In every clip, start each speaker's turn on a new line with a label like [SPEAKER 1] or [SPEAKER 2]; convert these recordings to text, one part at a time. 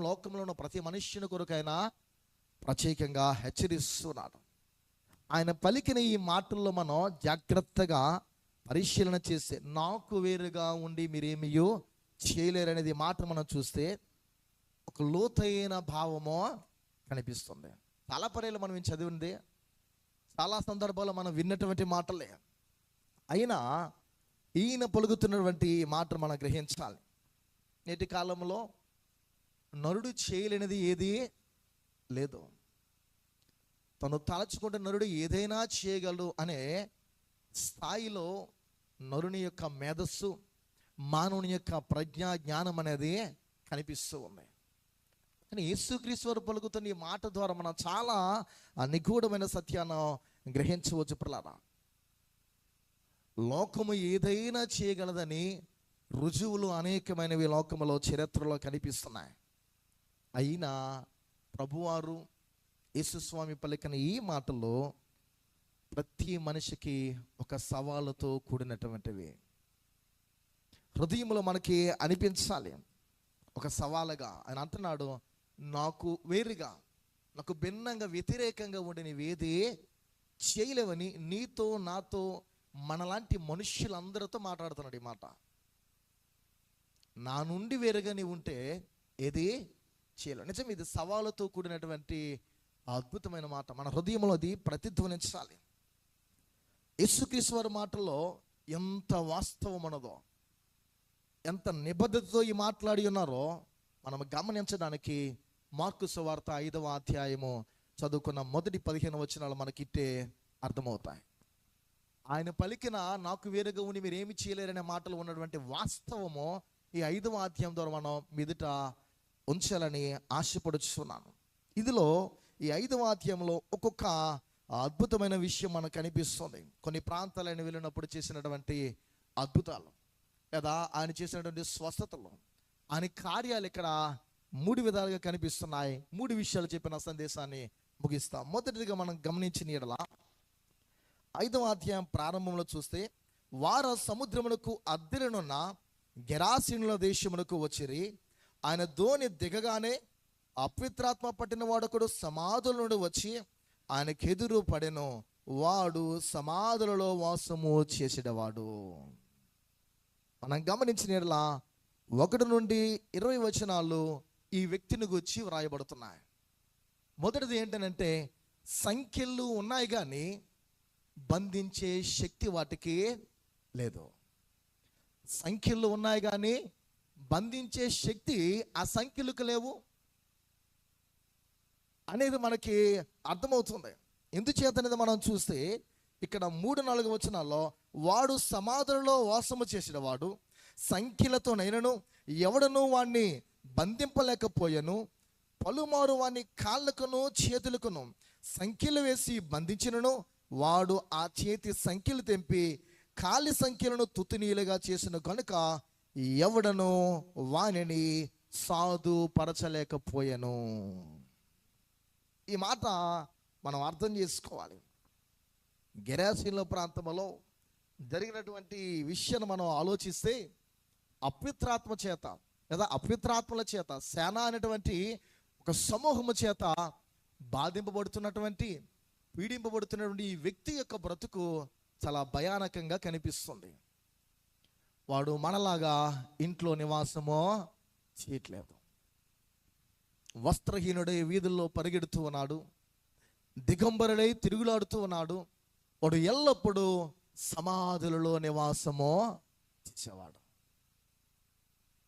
[SPEAKER 1] లోకంలో ఉన్న ప్రతి మనుష్యుని కొరకైనా ప్రత్యేకంగా హెచ్చరిస్తున్నాడు. ఆయన పలికిన ఈ మాటల్లో మనం జాగ్రత్తగా పరిశీలన చేస్తే, నాకు వేరుగా ఉండి మీరేమియో చేయలేరనేది మాట మనం చూస్తే ఒక లోతైన భావమో కనిపిస్తుంది. చాలా పర్యాలు మనం చదివింది, చాలా సందర్భాల్లో మనం విన్నటువంటి మాటలే. అయినా ఈయన పలుకుతున్నటువంటి మాటలు మనం గ్రహించాలి. నేటి కాలంలో నరుడు చేయలేనిది ఏది లేదు. తను తలచుకుంటే నరుడు ఏదైనా చేయగలడు అనే స్థాయిలో నరుని యొక్క మేధస్సు, మానవుని యొక్క ప్రజ్ఞా జ్ఞానం అనేది కనిపిస్తూ ఉంది. కానీ యేసుక్రీస్తు వారు పలుకుతున్న ఈ మాట ద్వారా మనం చాలా నిగూఢమైన సత్యాన్ని గ్రహించవచ్చు. పిల్లరా, లోకము ఏదైనా చేయగలదని రుజువులు అనేకమైనవి లోకములో చరిత్రలో కనిపిస్తున్నాయి. అయినా ప్రభువారు యేసుస్వామి పలికిన ఈ మాటల్లో ప్రతి మనిషికి ఒక సవాలుతో కూడినటువంటివి. హృదయంలో మనకి అనిపించాలి ఒక సవాలుగా. ఆయన అంటున్నాడు, నాకు వేరుగా, నాకు భిన్నంగా, వ్యతిరేకంగా ఉండి నీవేది చేయలేవని నీతో, నాతో, మనలాంటి మనుష్యులందరితో మాట్లాడుతున్నాడు ఈ మాట. నా నుండి వేరుగా నీవు ఉంటే ఏది చేయలేవు. నిజం, ఇది సవాలుతో కూడినటువంటి అద్భుతమైన మాట. మన హృదయంలో అది ప్రతిధ్వనించాలి. యేసుక్రీస్తు వారి మాటల్లో ఎంత వాస్తవం ఉన్నదో, ఎంత నిబద్ధతతో ఈ మాట్లాడి ఉన్నారో మనం గమనించడానికి మార్కు సువార్త 5వ అధ్యాయము చదువుకున్న మొదటి 15 వచనాలు మనకిట్టే అర్థమవుతాయి. ఆయన పలికిన నాకు వేరుగా ఉండి మీరు ఏమి చేయలేరనే మాటలు ఉన్నటువంటి వాస్తవము ఈ 5వ అధ్యాయం ద్వారా మనం మీదట ఉంచాలని ఆశపడుచున్నాను. ఇందులో ఈ 5వ అధ్యాయంలో ఒక్కొక్క అద్భుతమైన విషయం మనకు కనిపిస్తుంది. కొన్ని ప్రాంతాలను వెళ్ళినప్పుడు చేసినటువంటి అద్భుతాలు, లేదా ఆయన చేసినటువంటి స్వస్థతలు, ఆయన కార్యాలు ఇక్కడ 3 విధాలుగా కనిపిస్తున్నాయి. 3 విషయాలు చెప్పిన సందేశాన్ని ముగిస్తాం. మొదటిగా మనం గమనించిన యెడల 5వ అధ్యాయం ప్రారంభంలో చూస్తే, వారు సముద్రమునకు అద్దెలనున్న గెరాసీనుల దేశమునకు వచ్చిరి. ఆయన ధోని దిగగానే అపవిత్రాత్మ పట్టిన వాడొకడు సమాధుల నుండి వచ్చి ఆయనకెదురు పడెను. వాడు సమాధులలో వాసము చేసేటవాడు. మనం గమనించిన యెడల 1 నుండి 20 వచనాలు ఈ వ్యక్తిని గురించి వ్రాయబడుతున్నాయి. మొదటిది ఏంటంటే, సంఖ్యలు ఉన్నాయి కానీ బంధించే శక్తి వాటికి లేదు. సంఖ్యలు ఉన్నాయి కానీ బంధించే శక్తి ఆ సంఖ్యలకు లేవు అనేది మనకి అర్థమవుతుంది. ఎందుచేతనేది మనం చూస్తే ఇక్కడ 3-4 వచనాల్లో, వాడు సమాధులలో వాసము చేసేవాడు, సంఖ్యలతో నైనను ఎవడను వాణ్ణి బంధింపలేకపోయాను, పలుమారు వాని కాళ్ళకును చేతులకును సంఖ్యలు వేసి బంధించినను వాడు ఆ చేతి సంఖ్యలు తెంపి కాలి సంఖ్యలను తుత్తునీలుగా చేసిన కనుక ఎవడను వానిని సాధుపరచలేకపోయాను. ఈ మాట మనం అర్థం చేసుకోవాలి. గెరాసీనుల ప్రాంతంలో జరిగినటువంటి విషయాన్ని మనం ఆలోచిస్తే, అపవిత్రాత్మ చేత లేదా అపవిత్రాత్మల చేత, సేన అనేటువంటి ఒక సమూహము చేత బాధింపబడుతున్నటువంటి, పీడింపబడుతున్నటువంటి ఈ వ్యక్తి యొక్క బ్రతుకు చాలా భయానకంగా కనిపిస్తుంది. వాడు మనలాగా ఇంట్లో నివాసమో చేయట్లేదు. వస్త్రహీనుడై వీధుల్లో పరిగెడుతూ ఉన్నాడు, దిగంబరుడై తిరుగులాడుతూ ఉన్నాడు. వాడు ఎల్లప్పుడూ సమాధులలో నివాసమో చేసేవాడు.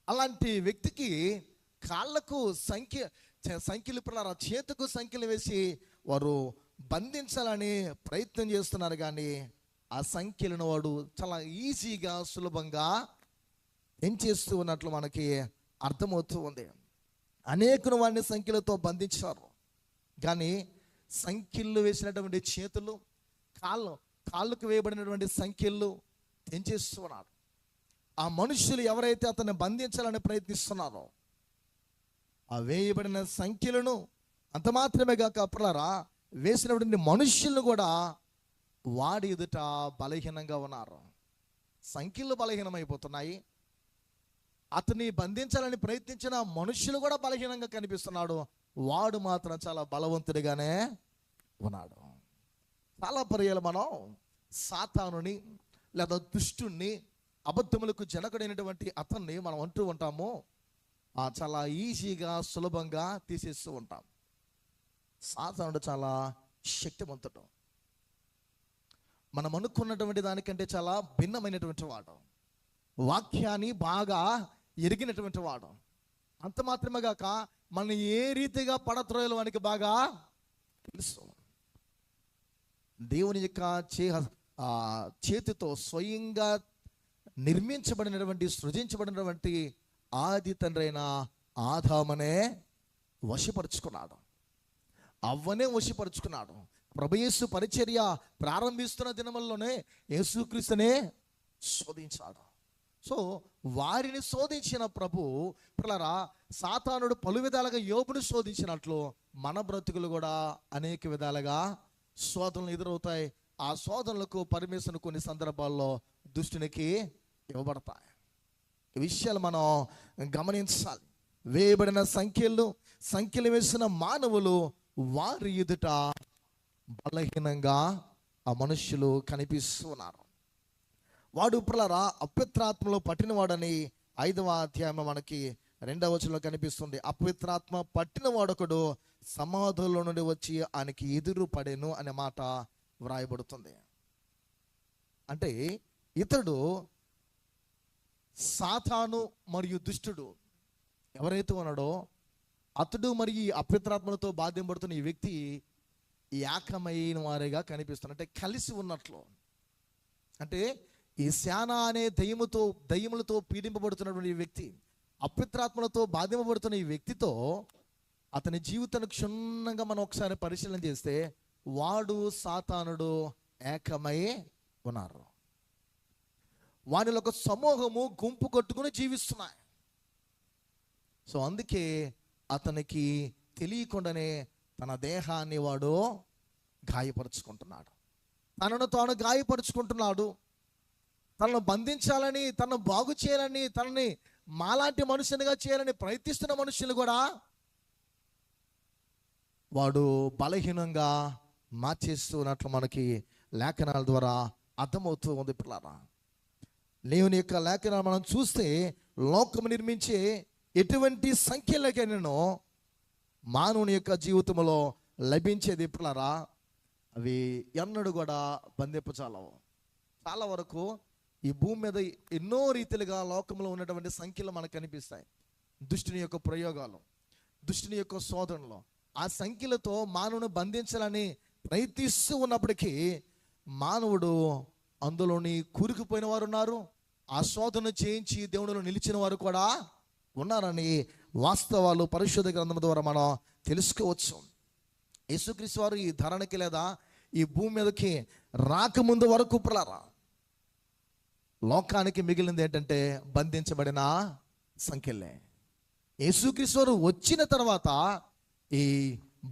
[SPEAKER 1] అలాంటి వ్యక్తికి కాళ్ళకు సంఖ్యలు పిల్లల చేతుకు సంఖ్యలు వేసి వారు బంధించాలని ప్రయత్నం చేస్తున్నారు. కానీ ఆ సంఖ్యలను వాడు చాలా ఈజీగా, సులభంగా ఎంచేస్తూ ఉన్నట్లు మనకి అర్థమవుతూ ఉంది. అనేకులు వాడిని సంఖ్యలతో బంధించారు. కానీ సంఖ్యలు వేసినటువంటి చేతులు, కాళ్ళకు వేయబడినటువంటి సంఖ్యలు తెంచేస్తున్నారు. ఆ మనుషులు ఎవరైతే అతన్ని బంధించాలని ప్రయత్నిస్తున్నారో ఆ వేయబడిన సంఖ్యలను అంత మాత్రమే కాక పిల్లరా, వేసినటువంటి మనుష్యులను కూడా వాడి ఎదుట బలహీనంగా ఉన్నారు. సంఖ్యలు బలహీనమైపోతున్నాయి. అతన్ని బంధించాలని ప్రయత్నించిన మనుషులు కూడా బలహీనంగా కనిపిస్తున్నాడు, వాడు మాత్రం చాలా బలవంతుడిగానే ఉన్నాడు. చాలా పర్యాలు మనం సాతానుని లేదా దుష్టుణ్ణి, అబద్ధములకు జనకుడైనటువంటి అతన్ని మనం అంటూ ఉంటాము, చాలా ఈజీగా సులభంగా తీసేస్తూ ఉంటాం. సాతానుడు చాలా శక్తివంతుడు, మనం అనుకున్నటువంటి దానికంటే చాలా భిన్నమైనటువంటి వాడు, వాక్యాన్ని బాగా ఎరిగినటువంటి వాడు. అంత మాత్రమే గాక మనం ఏ రీతిగా పడత్రోయలు వానికి బాగా తెలుసు. దేవుని యొక్క చేతితో స్వయంగా నిర్మించబడినటువంటి, సృజించబడినటువంటి ఆది తండ్రి అయిన ఆదామనే వశపరుచుకున్నాడు, అవ్వనే వశపరుచుకున్నాడు. ప్రభుయేసు పరిచర్య ప్రారంభిస్తున్న దినముల్లోనే యేసుక్రీస్తునే శోధించాడు. సో వారిని శోధించిన ప్రభు పిల్లరా, సాతానుడు పలు విధాలుగా యోబును శోధించినట్లు మన బ్రతుకులు కూడా అనేక విధాలుగా శోధనలు ఎదురవుతాయి. ఆ శోధనలకు పరమేశ్వరుని కొన్ని సందర్భాల్లో దుష్టునికి ఇవ్వబడతాయి. ఈ విషయాలు మనం గమనించాలి. వేయబడిన సంఖ్యలు వేసిన మానవులు వారి ఎదుట బలహీనంగా ఆ మనుష్యులు కనిపిస్తున్నారు. వాడు పిల్లరా అపవిత్రాత్మలో పట్టినవాడని 5వ అధ్యాయం మనకి 2వ వచనంలో కనిపిస్తుంది. అపవిత్రాత్మ పట్టిన వాడొకడు సమాధుల్లో నుండి వచ్చి ఆయనకి ఎదురు పడెను అనే మాట వ్రాయబడుతుంది. అంటే ఇతడు సాతాను మరియు దుష్టుడు ఎవరైతే ఉన్నాడో అతడు మరియు ఈ అపవిత్రాత్మలతో బాధింపడుతున్న ఈ వ్యక్తి ఏకమైన వారిగా కనిపిస్తున్నారు. అంటే కలిసి ఉన్నట్లు. అంటే ఈ శానా అనే దయ్యములతో పీడింపబడుతున్నటువంటి ఈ వ్యక్తి, అపవిత్రాత్మలతో బాధింపబడుతున్న ఈ వ్యక్తితో అతని జీవితాన్ని క్షుణ్ణంగా మనం ఒకసారి పరిశీలన చేస్తే వాడు సాతానుడు ఏకమై ఉన్నారు. వానిలో ఒక సమూహము గుంపు కట్టుకుని జీవిస్తున్నాయి. సో అందుకే అతనికి తెలియకుండానే తన దేహాన్ని వాడు గాయపరుచుకుంటున్నాడు, తనను తాను గాయపరుచుకుంటున్నాడు. తనను బంధించాలని, తనను బాగు చేయాలని, తనని మాలాంటి మనుషునిగా చేయాలని ప్రయత్నిస్తున్న మనుషులు కూడా వాడు బలహీనంగా మార్చేస్తున్నట్లు మనకి లేఖనాల ద్వారా అర్థమవుతూ ఉంది. పిల్లరా, దేవుని యొక్క లేఖనాలు మనం చూస్తే లోకము నిర్మించే ఎటువంటి సంఖ్యలకైనానో మానవుని యొక్క జీవితంలో లభించేది పిల్లరా, అవి ఎన్నడూ కూడా బంధింపచాలవు. చాలా వరకు ఈ భూమి మీద ఎన్నో రీతిలుగా లోకంలో ఉన్నటువంటి సంఖ్యలు మనకు కనిపిస్తాయి. దుష్టుని యొక్క ప్రయోగాలు, దుష్టుని యొక్క శోధనలు, ఆ సంఖ్యలతో మానవుని బంధించాలని ప్రయత్నిస్తూ ఉన్నప్పటికీ మానవుడు అందులోని కూరుకుపోయిన వారు ఉన్నారు, ఆ శోధన చేయించి దేవునిలో నిలిచిన వారు కూడా ఉన్నారని వాస్తవాలు పరిశుద్ధ గ్రంథం ద్వారా మనం తెలుసుకోవచ్చు. యేసుక్రీస్తు వారు ఈ ధరణికి లేదా ఈ భూమి మీదకి రాకముందు వరకు పిల్లరా లోకానికి మిగిలింది ఏంటంటే బంధించబడిన సంఖ్యలే. యేసుక్రీస్తు వారు వచ్చిన తర్వాత ఈ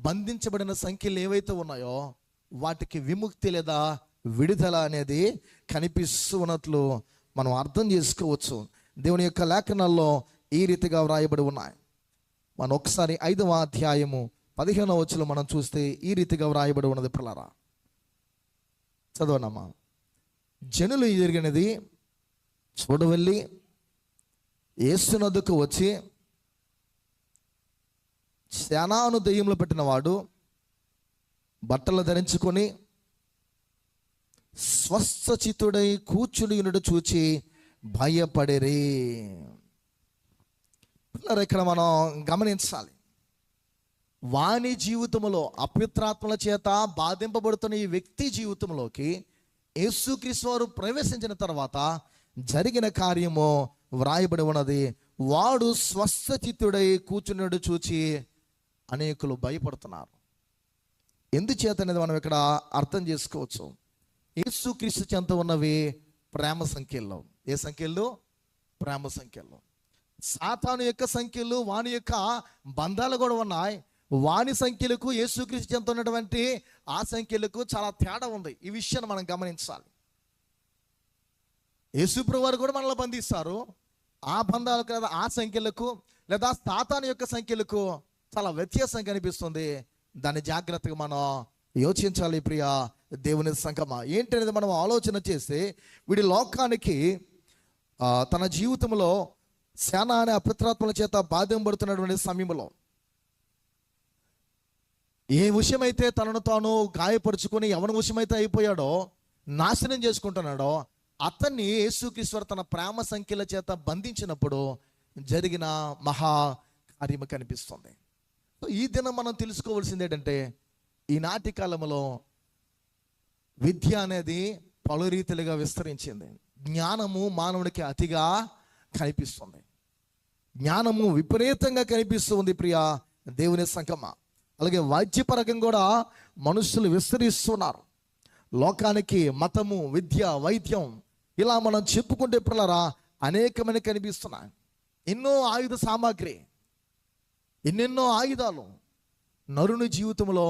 [SPEAKER 1] బంధించబడిన సంఖ్యలు ఏవైతే ఉన్నాయో వాటికి విముక్తి లేదా విడుదల అనేది కనిపిస్తూ ఉన్నట్లు మనం అర్థం చేసుకోవచ్చు. దేవుని యొక్క లేఖనాల్లో ఈ రీతిగా వ్రాయబడి ఉన్నాయి. మనం ఒకసారి 5వ అధ్యాయము 15వ వచనం మనం చూస్తే ఈ రీతిగా వ్రాయబడి ఉన్నది. పిల్లరా చదవనమ్మా. జనులు జరిగినది చూడవెళ్ళి యేసునొద్దకు వచ్చి శానాను దెయ్యములు పెట్టిన వాడు బట్టలు ధరించుకొని స్వస్థచిత్తుడై కూర్చుని ఉన్నట్టు చూచి భయపడిరి. పిల్లలు ఇక్కడ మనం గమనించాలి, వాని జీవితంలో అపవిత్రాత్మల చేత బాధింపబడుతున్న ఈ వ్యక్తి జీవితంలోకి యేసుక్రీస్తు వారు ప్రవేశించిన తర్వాత జరిగిన కార్యము వ్రాయబడి ఉన్నది. వాడు స్వస్థచిత్తుడై కూర్చున్నాడు చూచి అనేకులు భయపడుతున్నారు. ఎందుచేత అనేది మనం ఇక్కడ అర్థం చేసుకోవచ్చు. యేసుక్రీస్తు చెంత ఉన్నవి ప్రేమ సంఖ్యల్లో. ఏ సంఖ్యల్లో? ప్రేమ సంఖ్యల్లో. సాతాను యొక్క సంఖ్యలు, వాని యొక్క బంధాలు కూడా ఉన్నాయి. వాని సంఖ్యలకు యేసుక్రీస్తు చెంత ఉన్నటువంటి ఆ సంఖ్యలకు చాలా తేడా ఉంది. ఈ విషయాన్ని మనం గమనించాలి. యేసుప్రభువు వారు కూడా మనల్ని బంధిస్తారు, ఆ బంధాలకు లేదా ఆ సంఖ్యలకు లేదా సాతాను యొక్క సంఖ్యలకు చాలా వ్యత్యాసం కనిపిస్తుంది. దాన్ని జాగ్రత్తగా మనం యోచించాలి. ప్రియ దేవుని సంగమా, ఏంటనేది మనం ఆలోచన చేస్తే వీడి లోకానికి తన జీవితంలో సేన అనే అపవిత్రాత్మల చేత బాధింపబడుతున్నటువంటి సమయంలో ఏ విషయమైతే తనను తాను గాయపరుచుకొని ఎవరి విషయమైతే అయిపోయాడో, నాశనం చేసుకుంటున్నాడో, అతన్ని యేసుక్రీస్తు తన ప్రేమ సంఖ్యల చేత బంధించినప్పుడు జరిగిన మహా కార్యము కనిపిస్తుంది. ఈ దినం మనం తెలుసుకోవాల్సింది ఏంటంటే, ఈనాటి కాలంలో విద్య అనేది పలు రీతిలుగా విస్తరించింది. జ్ఞానము మానవుడికి అతిగా కనిపిస్తుంది. జ్ఞానము విపరీతంగా కనిపిస్తుంది ప్రియ దేవుని సంగమ. అలాగే వైద్యపరంగా కూడా మనుషులు విస్తరిస్తున్నారు. లోకానికి మతము, విద్య, వైద్యం ఇలా మనం చెప్పుకుంటే పిల్లరా అనేకమైన కనిపిస్తున్నాయి. ఎన్నో ఆయుధ సామాగ్రి, ఎన్నెన్నో ఆయుధాలు నరుని జీవితంలో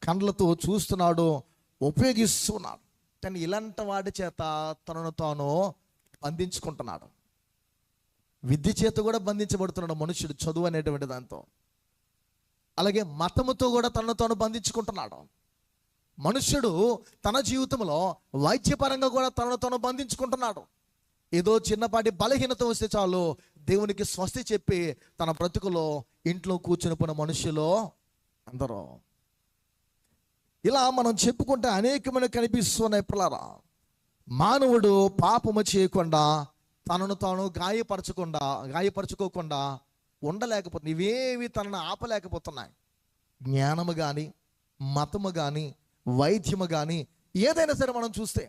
[SPEAKER 1] కండ్లతో చూస్తున్నాడు, ఉపయోగిస్తున్నాడు. కానీ ఇలాంటి వాడి చేత తనను తాను బంధించుకుంటున్నాడు. విద్య చేత కూడా బంధించబడుతున్నాడు మనుషుడు, చదువు అనేటువంటి దాంతో. అలాగే మతముతో కూడా తనను తాను బంధించుకుంటున్నాడు మనుష్యుడు. తన జీవితంలో వైద్యపరంగా కూడా తనను తాను బంధించుకుంటున్నాడు. ఏదో చిన్నపాటి బలహీనత వస్తే చాలు దేవునికి స్వస్తి చెప్పి తన బ్రతుకులో ఇంట్లో కూర్చుని పోయిన మనుషులు అందరూ. ఇలా మనం చెప్పుకుంటే అనేకమైన కనిపిస్తున్నాయి పిల్లరా. మానవుడు పాపము చేయకుండా, తనను తాను గాయపరచుకోకుండా ఉండలేకపోతుంది. ఇవేవి తనను ఆపలేకపోతున్నాయి. జ్ఞానము కానీ, మతము కానీ, వైద్యము కానీ ఏదైనా సరే మనం చూస్తే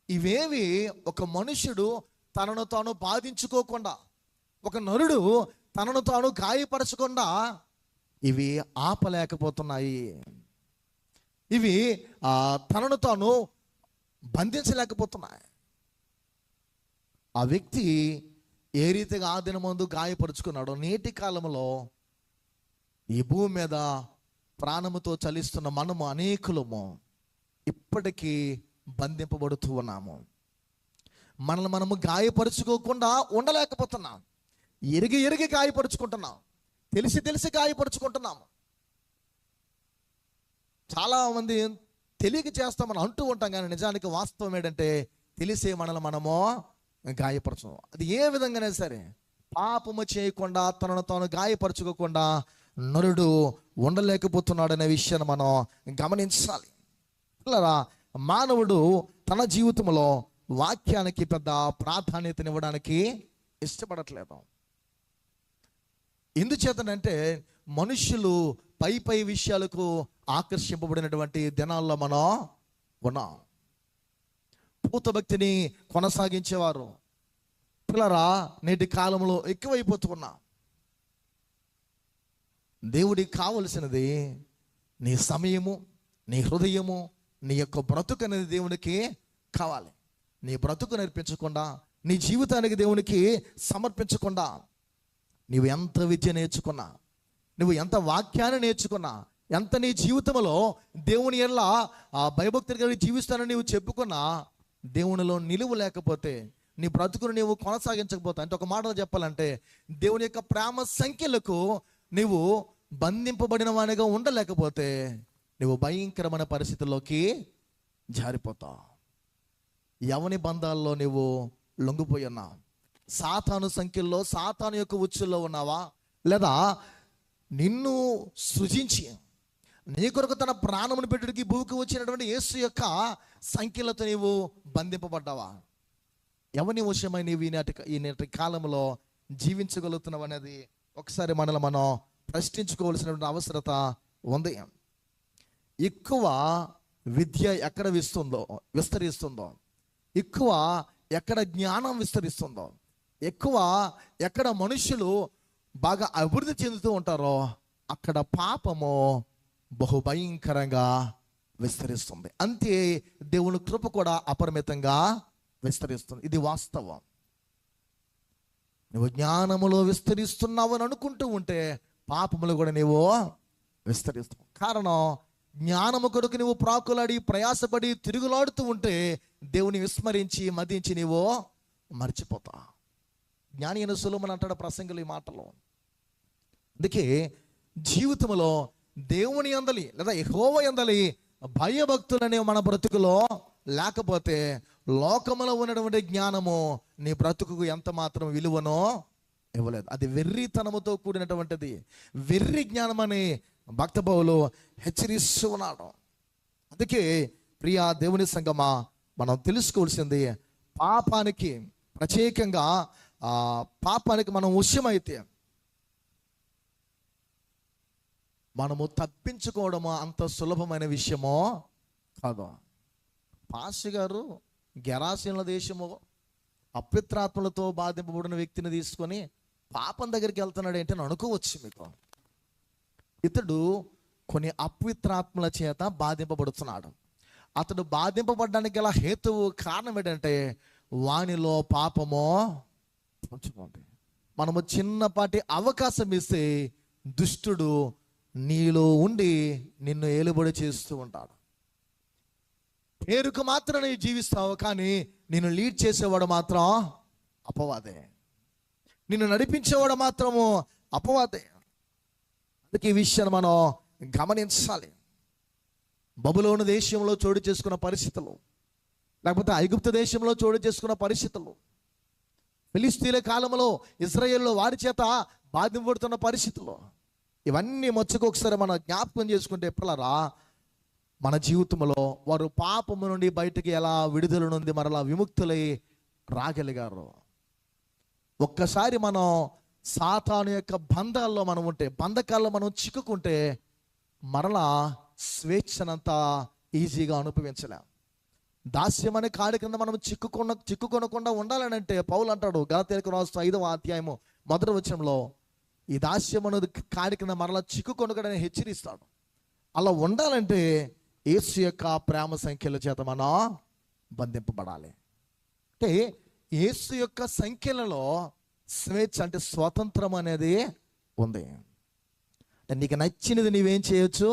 [SPEAKER 1] ఇవేవి ఒక మనుష్యుడు తనను తాను బాధించుకోకుండా, ఒక నరుడు తనను తాను గాయపరచకుండా ఇవి ఆపలేకపోతున్నాయి. ఇవి తనను తాను బంధించలేకపోతున్నాయి. ఆ వ్యక్తి ఏ రీతిగా ఆ దినమందు గాయపరుచుకున్నాడో, నేటి కాలంలో ఈ భూమి మీద ప్రాణముతో చలిస్తున్న మనము అనేకులము ఇప్పటికీ బంధింపబడుతూ ఉన్నాము. మనల్ని మనము గాయపరుచుకోకుండా ఉండలేకపోతున్నాం. ఎరిగి గాయపరుచుకుంటున్నాం, తెలిసి గాయపరుచుకుంటున్నాము. చాలామంది తెలియక చేస్తామని అంటూ ఉంటాం, కానీ నిజానికి వాస్తవం ఏంటంటే తెలిసే మనల్ని మనము గాయపరచం. అది ఏ విధంగానే సరే పాపము చేయకుండా, తనను తాను గాయపరచుకోకుండా నరుడు ఉండలేకపోతున్నాడు అనే విషయాన్ని మనం గమనించాలి. పిల్లరా, మానవుడు తన జీవితంలో వాక్యానికి పెద్ద ప్రాధాన్యతనివ్వడానికి ఇష్టపడట్లేదు. ఎందుచేతనంటే మనుష్యులు పై విషయాలకు ఆకర్షింపబడినటువంటి దినాల్లో మనం ఉన్నాం. భూతభక్తిని కొనసాగించేవారు పిల్లరా నేటి కాలంలో ఎక్కువైపోతున్నా. దేవుడికి కావలసినది నీ సమయము, నీ హృదయము, నీ యొక్క బ్రతుకు అనేది దేవునికి కావాలి. నీ బ్రతుకు నేర్పించకుండా, నీ జీవితానికి దేవునికి సమర్పించకుండా, నీవు ఎంత విద్య నేర్చుకున్నా, నువ్వు ఎంత వాక్యాన్ని నేర్చుకున్నా, ఎంత నీ జీవితంలో దేవుని ఎల్ల భయభక్తులు కలిగి జీవిస్తానని నీవు చెప్పుకున్నా, దేవునిలో నిలువ లేకపోతే, నీ బ్రతుకును నీవు కొనసాగించకపోతే, అంటే ఒక మాటలో చెప్పాలంటే దేవుని యొక్క ప్రేమ సంఖ్యలకు నీవు బంధింపబడిన వానిగా ఉండలేకపోతే నువ్వు భయంకరమైన పరిస్థితుల్లోకి జారిపోతావు. ఎవని బంధాల్లో నువ్వు లొంగిపోయి ఉన్నావు? సాతాను సంఖ్యల్లో, సాతాను యొక్క ఉచ్చుల్లో ఉన్నావా? లేదా నిన్ను సృజించి నీ కొరకు తన ప్రాణమును పెట్టుడికి భూమికి వచ్చినటువంటి యేసు యొక్క సంఖ్యలతో నీవు బంధింపబడ్డావా? ఎవని విషయమై నీవు ఈనాటి కాలంలో జీవించగలుగుతున్నావు అనేది ఒకసారి మనల్ని మనం ప్రశ్నించుకోవాల్సినటువంటి అవసరత ఉంది. ఎక్కువ విద్య ఎక్కడ విస్తరిస్తుందో, ఎక్కువ ఎక్కడ జ్ఞానం విస్తరిస్తుందో, ఎక్కువ ఎక్కడ మనుషులు బాగా అభివృద్ధి చెందుతూ ఉంటారో అక్కడ పాపము బహుభయంకరంగా విస్తరిస్తుంది. అంతే దేవుని కృప కూడా అపరిమితంగా విస్తరిస్తుంది. ఇది వాస్తవం. నువ్వు జ్ఞానములో విస్తరిస్తున్నావు అని అనుకుంటూ ఉంటే పాపములు కూడా నీవు విస్తరిస్తావు. కారణం, జ్ఞానము కొరకు నువ్వు ప్రాకులాడి ప్రయాసపడి తిరుగులాడుతూ ఉంటే దేవుని విస్మరించి మదించి నీవు మర్చిపోతావు. జ్ఞాని అయిన సొలొమోను అంటాడు ప్రసంగులు ఈ మాటలో. అందుకే జీవితంలో దేవుని యందలి లేదా యెహోవా యందలి భయభక్తులు అనేవి మన బ్రతుకులో లేకపోతే లోకములో ఉన్నటువంటి జ్ఞానము నీ బ్రతుకుకు ఎంత మాత్రం విలువనో ఇవ్వలేదు. అది వెర్రితనముతో కూడినటువంటిది. వెర్రి జ్ఞానం అని భక్త పౌలు హెచ్చరిస్తూ ఉన్నాడు. అందుకే ప్రియా దేవుని సంగమా, మనం తెలుసుకోవాల్సింది పాపానికి ప్రత్యేకంగా పాపానికి మనం వశమైతే మనము తప్పించుకోవడము అంత సులభమైన విషయమో కాదు. పాస్టర్ గారు గెరాసీనుల దేశము అపవిత్రాత్మలతో బాధింపబడిన వ్యక్తిని తీసుకొని పాపం దగ్గరికి వెళ్తున్నాడు ఏంటి అని అనుకోవచ్చు మీకు. ఇతడు కొన్ని అపవిత్రాత్మల చేత బాధింపబడుతున్నాడు. అతడు బాధింపబడడానికి గల హేతువు కారణం ఏంటంటే వానిలో పాపమో ఉంచుకోండి. మనము చిన్నపాటి అవకాశం ఇస్తే దుష్టుడు నీలో ఉండి నిన్ను ఏలుబడి చేస్తూ ఉంటాడు. పేరుకు మాత్రం నీవు జీవిస్తావు, కానీ నిన్ను లీడ్ చేసేవాడు మాత్రం అపవాదే. నిన్ను నడిపించేవాడు మాత్రము అపవాదే. అందుకే ఈ విషయాన్ని మనం గమనించాలి. బబులోను దేశంలో చోటు చేసుకున్న పరిస్థితులు, లేకపోతే ఐగుప్తు దేశంలో చోటు చేసుకున్న పరిస్థితులు, ఫిలిస్తీన్ల కాలంలో ఇజ్రాయేల్లో వారి చేత బాధింపబడుతున్న పరిస్థితులు, ఇవన్నీ మచ్చుకు ఒకసారి మనం జ్ఞాపకం చేసుకుంటే ఎప్పుడరా మన జీవితంలో వారు పాపము నుండి బయటికి ఎలా విడుదల నుండి మరలా విముక్తులై రాగలిగారు. ఒక్కసారి మనం సాతాను యొక్క బంధాల్లో మనం ఉంటే, బంధకాల్లో మనం చిక్కుకుంటే మరలా స్వేచ్ఛనంతా ఈజీగా అనుభవించలేం. దాస్యం అనే కాడి కింద మనం చిక్కుకొనకుండా ఉండాలనంటే పౌలు అంటాడు గలాతీయులకు రాసిన 5వ అధ్యాయము 1వ వచనంలో, ఈ దాస్యం అనేది కాడి కింద మరలా చిక్కుకొనకడని హెచ్చరిస్తాడు. అలా ఉండాలంటే యేసు యొక్క ప్రేమ సంఖ్యల చేత మనం బంధింపబడాలి. అంటే యేసు యొక్క సంఖ్యలలో స్వేచ్ఛ అంటే స్వాతంత్రం అనేది ఉంది. అంటే నీకు నచ్చినది నీవేం చేయొచ్చు.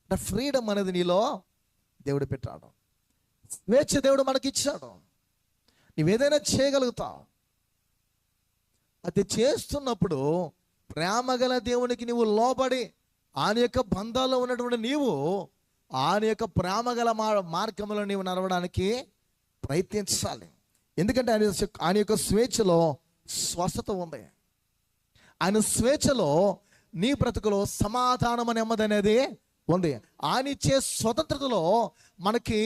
[SPEAKER 1] అంటే ఫ్రీడమ్ అనేది నీలో దేవుడు పెట్టాడు. స్వేచ్ఛ దేవుడు మనకి ఇచ్చాడు. నీవేదైనా చేయగలుగుతావు. అది చేస్తున్నప్పుడు ప్రేమ గల దేవునికి నీవు లోబడి ఆయన యొక్క బంధాల్లో ఉన్నటువంటి నీవు ఆయన యొక్క ప్రేమ గల మార్గంలో నీవు నడవడానికి ప్రయత్నించాలి. ఎందుకంటే ఆయన యొక్క స్వేచ్ఛలో స్వస్థత ఉంది. ఆయన స్వేచ్ఛలో నీ బ్రతుకులో సమాధానం నెమ్మది అనేది ఉంది. ఆయన ఇచ్చే స్వతంత్రతలో మనకి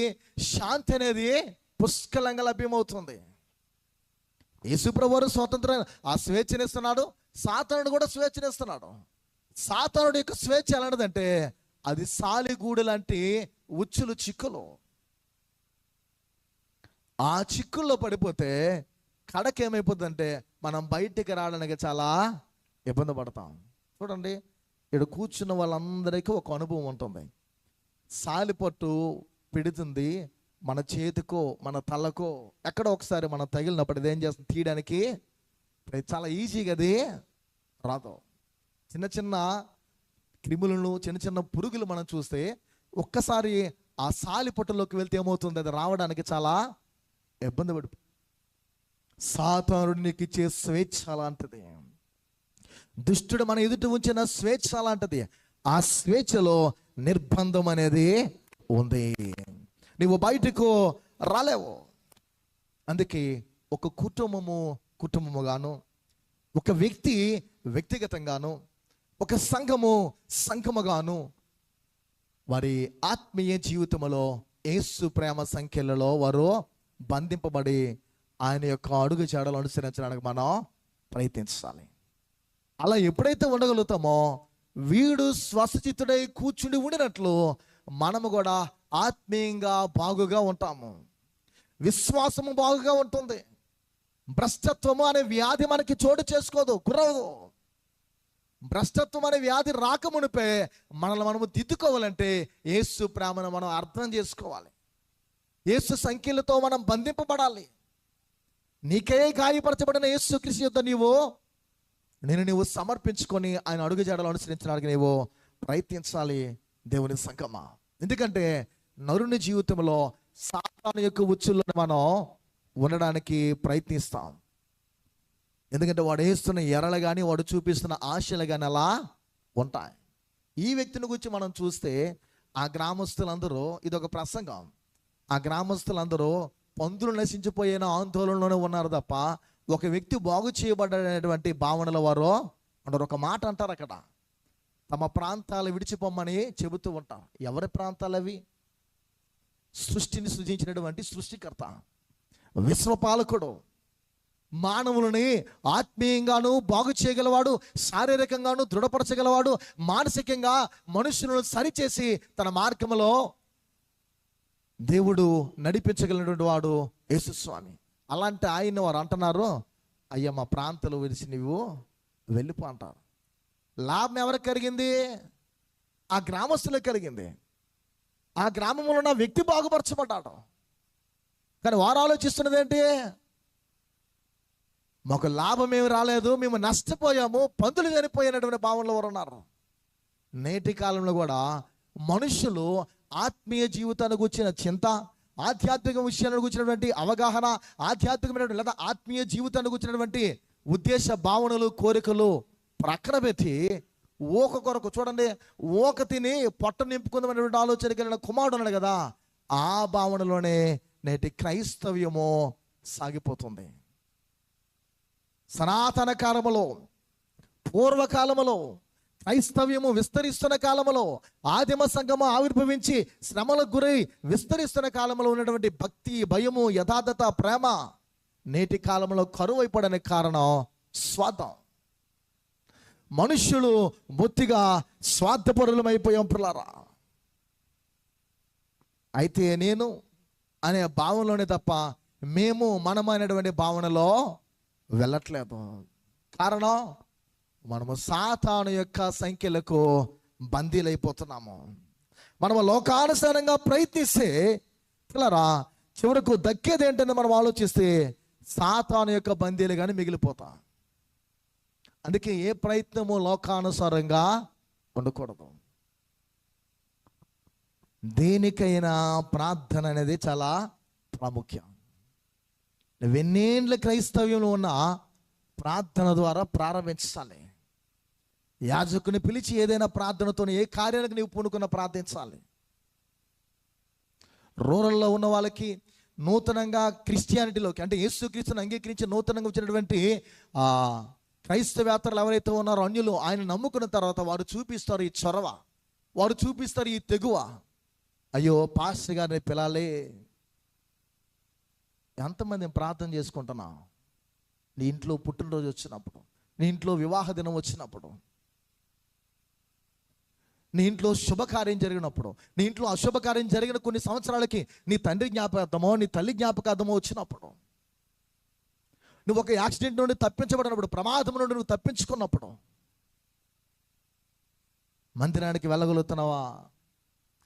[SPEAKER 1] శాంతి అనేది పుష్కలంగా లభ్యమవుతుంది. యేసుప్రభువు స్వతంత్రం ఆ స్వేచ్ఛనిస్తున్నాడు, సాతానుడు కూడా స్వేచ్ఛనిస్తున్నాడు. సాతానుడి యొక్క స్వేచ్ఛ ఎలాంటిదంటే అది సాలిగూడు లాంటి ఉచ్చులు చిక్కులు. ఆ చిక్కుల్లో పడిపోతే కడకేమైపోతుందంటే మనం బయటికి రావడానికి చాలా ఇబ్బంది పడతాం. చూడండి, ఇక్కడ కూర్చున్న వాళ్ళందరికీ ఒక అనుభవం ఉంటుంది. సాలిపట్టు పెడుతుంది మన చేతికో మన తలకో ఎక్కడో ఒకసారి మనం తగిలినప్పుడు ఇదేం చేస్తుంది, తీయడానికి చాలా ఈజీగా అది రాదు. చిన్న చిన్న క్రిములను చిన్న చిన్న పురుగులు మనం చూస్తే ఒక్కసారి ఆ సాలిపట్టులోకి వెళ్తే ఏమవుతుంది, అది రావడానికి చాలా ఇబ్బంది పడి. సాతానుడు నీకు ఇచ్చే స్వేచ్ఛ అలాంటిది. దుష్టుడు మన ఎదుట ఉంచిన స్వేచ్ఛ అలాంటిది. ఆ స్వేచ్ఛలో నిర్బంధం అనేది ఉంది. నువ్వు బయటకు రాలేవు. అందుకే ఒక కుటుంబముగాను, ఒక వ్యక్తి వ్యక్తిగతంగాను, ఒక సంఘముగాను వారి ఆత్మీయ జీవితంలో యేసు ప్రేమ సంఖ్యలలో వారు బంధింపబడి ఆయన యొక్క అడుగు జాడలు అనుసరించడానికి మనం ప్రయత్నించాలి. అలా ఎప్పుడైతే ఉండగలుగుతామో వీడు స్వస్థచిత్తుడై కూర్చుని ఉండినట్లు మనము కూడా ఆత్మీయంగా బాగుగా ఉంటాము. విశ్వాసము బాగుగా ఉంటుంది. భ్రష్టత్వము అనే వ్యాధి మనకి చోటు చేసుకోదు, గురవదు. భ్రష్టత్వం అనే వ్యాధి రాకమునిపే మనల్ని మనము దిద్దుకోవాలంటే యేసు ప్రేమను మనం అర్థం చేసుకోవాలి. యేసు సంఖ్యలతో మనం బంధింపబడాలి. నీకే గాయపరచబడిన యేసు క్రీస్తు యొద్ద నీవు సమర్పించుకొని ఆయన అడుగుజాడలు అనుసరించడానికి నీవు ప్రయత్నించాలి దేవుని సంగమా. ఎందుకంటే నరుని జీవితంలో సాతాను యొక్క ఉచ్చులను మనం ఉండడానికి ప్రయత్నిస్తాం. ఎందుకంటే వాడు వేస్తున్న ఎరలు కానీ వాడు చూపిస్తున్న ఆశలు కానీ అలా ఉంటాయి. ఈ వ్యక్తిని గురించి మనం చూస్తే ఆ గ్రామస్తులందరూ, ఇదొక ప్రసంగం, ఆ గ్రామస్తులందరూ పందులు నశించిపోయిన ఆందోళనలోనే ఉన్నారు తప్ప ఒక వ్యక్తి బాగు చేయబడ్డటువంటి భావనలో వారు అందరూ ఒక మాట అంటారు. అక్కడ తమ ప్రాంతాలు విడిచిపోమ్మని చెబుతూ ఉంటారు. ఎవరి ప్రాంతాలు అవి? సృష్టిని సృజించినటువంటి సృష్టికర్త, విశ్వపాలకుడు, మానవులని ఆత్మీయంగాను బాగు చేయగలవాడు, శారీరకంగాను దృఢపరచగలవాడు, మానసికంగా మనుషులను సరిచేసి తన మార్గంలో దేవుడు నడిపించగలిగినటువంటి వాడు యేసుస్వామి. అలాంటి ఆయన వారు అంటున్నారు, అయ్యా మా ప్రాంతాలు విడిచి నువ్వు వెళ్ళిపో అంటారు. లాభం ఎవరికి కలిగింది? ఆ గ్రామస్తులకు కలిగింది. ఆ గ్రామంలో ఉన్న వ్యక్తి బాగుపరచబడ్డాడు. కానీ వారు ఆలోచిస్తున్నది ఏంటి? మాకు లాభం ఏమి రాలేదు, మేము నష్టపోయాము, పందులు చనిపోయినటువంటి భావనలో వారు ఉన్నారు. నేటి కాలంలో కూడా మనుషులు ఆత్మీయ జీవితానికి వచ్చిన చింత, ఆధ్యాత్మిక విషయానికి వచ్చినటువంటి అవగాహన, ఆధ్యాత్మికమైనటువంటి లేదా ఆత్మీయ జీవితానికి వచ్చినటువంటి ఉద్దేశ భావనలు, కోరికలు ప్రక్కన పెట్టి ఓక కొరకు, చూడండి, ఓక తిని పొట్ట నింపుకుందామనేటువంటి ఆలోచన కలిగిన కుమారుడు ఉన్నాడు కదా, ఆ భావనలోనే నేటి క్రైస్తవ్యము సాగిపోతుంది. సనాతన కాలములో, పూర్వకాలములో క్రైస్తవ్యము విస్తరిస్తున్న కాలంలో, ఆదిమ సంఘము ఆవిర్భవించి శ్రమలకు గురై విస్తరిస్తున్న కాలంలో ఉన్నటువంటి భక్తి, భయము, యథార్థత, ప్రేమ నేటి కాలంలో కరువైపడడానికి కారణం స్వార్థం. మనుష్యులు బొత్తిగా స్వార్థపరులమైపోయాం పిల్లారా. అయితే నేను అనే భావనలోనే తప్ప మేము మనమైనటువంటి భావనలో వెళ్ళట్లేదు. కారణం, మనము సాతాను యొక్క సంఖ్యలకు బందీలైపోతున్నాము. మనము లోకానుసారంగా ప్రయత్నిస్తే పిల్లరా చివరకు దక్కేది ఏంటని మనం ఆలోచిస్తే సాతాను యొక్క బందీలుగానే మిగిలిపోతాం. అందుకే ఏ ప్రయత్నము లోకానుసారంగా ఉండకూడదు. దేనికైనా ప్రార్థన అనేది చాలా ప్రాముఖ్యం. నువ్వెన్నేండ్ల క్రైస్తవ్యంలో ఉన్న ప్రార్థన ద్వారా ప్రారంభించాలి. యాజకుని పిలిచి ఏదైనా ప్రార్థనతో ఏ కార్యానికి నీవు పూనుకున్న ప్రార్థించాలి. రూరల్లో ఉన్న వాళ్ళకి నూతనంగా క్రిస్టియానిటీలోకి, అంటే యేసుక్రీస్తుని అంగీకరించి నూతనంగా వచ్చినటువంటి క్రైస్తవేత్తలు ఎవరైతే ఉన్నారో అన్యులు, ఆయన నమ్ముకున్న తర్వాత వారు చూపిస్తారు ఈ చొరవ, వారు చూపిస్తారు ఈ తెగువ. అయ్యో పాస్టర్ గారిని పిలాలే. ఎంతమంది ప్రార్థన చేసుకుంటున్నా? నీ ఇంట్లో పుట్టినరోజు వచ్చినప్పుడు, నీ ఇంట్లో వివాహ దినం వచ్చినప్పుడు, నీ ఇంట్లో శుభకార్యం జరిగినప్పుడు, నీ ఇంట్లో అశుభకార్యం జరిగిన కొన్ని సంవత్సరాలకి నీ తండ్రి జ్ఞాపకార్థమో నీ తల్లి జ్ఞాపకార్థమో వచ్చినప్పుడు, నువ్వు ఒక యాక్సిడెంట్ నుండి తప్పించబడినప్పుడు, ప్రమాదం నుండి నువ్వు తప్పించుకున్నప్పుడు మందిరానికి వెళ్ళగలుగుతున్నావా?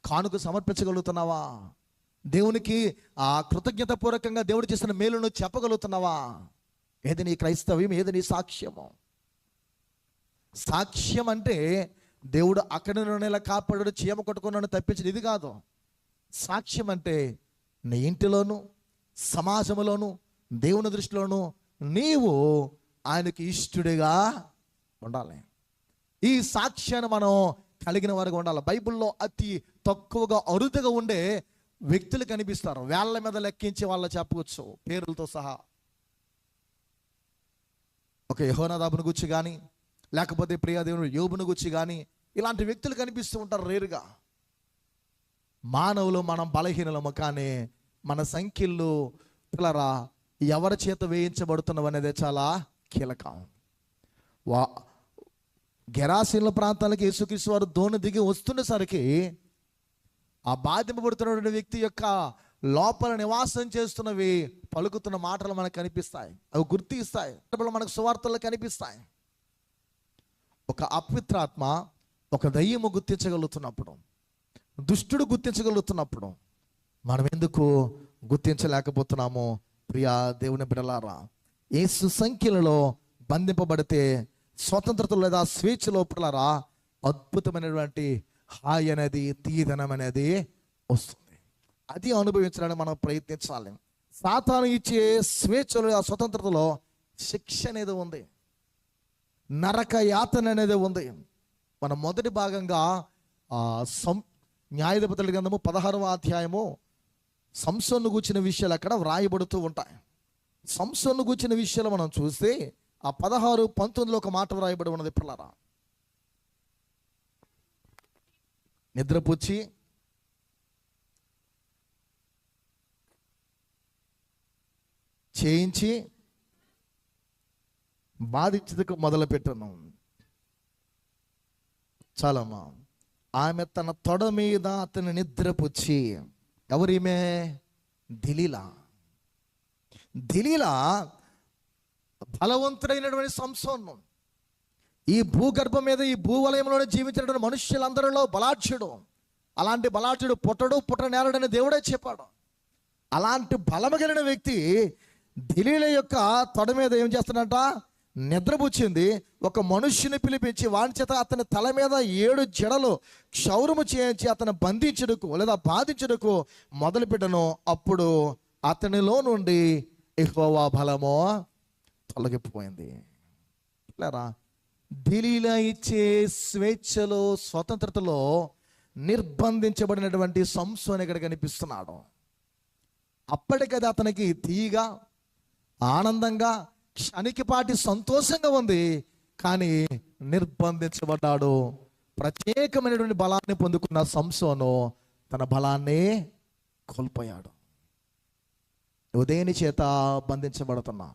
[SPEAKER 1] కానుక సమర్పించగలుగుతున్నావా? దేవునికి ఆ కృతజ్ఞత పూర్వకంగా దేవుడు చేసిన మేలును చెప్పగలుగుతున్నావా? ఏది నీ క్రైస్తవ్యం? ఏది నీ సాక్ష్యము? సాక్ష్యం అంటే దేవుడు అక్కడి నుండి కాపాడు, చీమ కొట్టుకున్నాను తప్పించిన ఇది కాదు. సాక్ష్యం అంటే నీ ఇంటిలోను, సమాజంలోను, దేవుని దృష్టిలోను నీవు ఆయనకి ఇష్టడిగా ఉండాలి. ఈ సాక్ష్యాన్ని మనం కలిగిన వారికి ఉండాలి. బైబిల్లో అతి తక్కువగా అరుదుగా ఉండే వ్యక్తులు కనిపిస్తారు. వేళ్ల మీద లెక్కించి వాళ్ళు చెప్పవచ్చు పేర్లతో సహా. ఒక యెహోనాదాబును గురించి కానీ, లేకపోతే ప్రియాదేవుని యోబును గురించి కానీ, ఇలాంటి వ్యక్తులు కనిపిస్తూ ఉంటారు రేరుగా. మానవులు మనం బలహీనలము, కానీ మన సంఖ్యలు పిల్లరా ఎవరి చేత వేయించబడుతున్నాం అనేది చాలా కీలకం. గెరాసీనుల ప్రాంతాలకి యేసుక్రీస్తు వారు దోణి దిగి వస్తున్నసరికి ఆ బాధింపబడుతున్నటువంటి వ్యక్తి యొక్క లోపల నివాసం చేస్తున్నవి పలుకుతున్న మాటలు మనకు కనిపిస్తాయి. అవి గుర్తిస్తాయి, మనకు సువార్తలు కనిపిస్తాయి. ఒక అపవిత్రాత్మ, ఒక దయ్యము గుర్తించగలుగుతున్నప్పుడు, దుష్టుడు గుర్తించగలుగుతున్నప్పుడు మనం ఎందుకు గుర్తించలేకపోతున్నాము? ప్రియా దేవుని బిడ్డలారా, యేసు సంఖ్యలలో బంధింపబడితే స్వతంత్రత లేదా స్వేచ్ఛ లోపలరా అద్భుతమైనటువంటి హాయి అనేది, తీదనం అనేది వస్తుంది. అది అనుభవించడానికి మనం ప్రయత్నించాలి. సాతాను ఇచ్చే స్వేచ్ఛలో, ఆ స్వతంత్రతలో శిక్ష అనేది ఉంది, నరక యాతన అనేది ఉంది. మన మొదటి భాగంగా న్యాయాధిపతుల గ్రంథము 16వ అధ్యాయము సంసోను గూర్చిన విషయాలు అక్కడ వ్రాయబడుతూ ఉంటాయి. సంసోను గూర్చిన విషయాలు మనం చూస్తే ఆ 16:19 ఒక మాట వ్రాయబడి ఉన్నది. పిల్లరా, నిద్రపుచ్చి చేయించి బాధించదుకు మొదలుపెట్టను. చాలమ్మా. ఆమె తన తొడ మీద అతని నిద్రపుచ్చి, ఎవరిమే? దిలీలా. దిలీలా బలవంతుడైనటువంటి సంసోను. ఈ భూగర్భం మీద, ఈ భూవలయంలోనే జీవించినటువంటి మనుష్యులందరిలో బలాఢ్యుడు. అలాంటి బలాఢ్యుడు పుట్టనేరడని దేవుడే చెప్పాడు. అలాంటి బలము కలిగిన వ్యక్తి దిలీల యొక్క తొడ మీద ఏం చేస్తాడంట? నిద్రపుచ్చింది. ఒక మనుష్యుని పిలిపించి వాని చేత అతని తల మీద 7 జడలు క్షౌరము చేయించి అతను బంధించుటకు లేదా బాధించుటకు మొదలుపెట్టను. అప్పుడు అతనిలో నుండి యెహోవా బలము తొలగిపోయింది. లేరా, దిలీలా ఇచ్చే స్వేచ్ఛలో, స్వతంత్రతలో నిర్బంధించబడినటువంటి సంసోను ఇక్కడ కనిపిస్తున్నాడు. అప్పటికది అతనికి తీయగా, ఆనందంగా, క్షణికపాటి సంతోషంగా ఉంది. కానీ నిర్బంధించబడ్డాడు. ప్రత్యేకమైనటువంటి బలాన్ని పొందుకున్న సంసోను తన బలాన్ని కోల్పోయాడు. నువ్వు దేని చేత బంధించబడుతున్నా?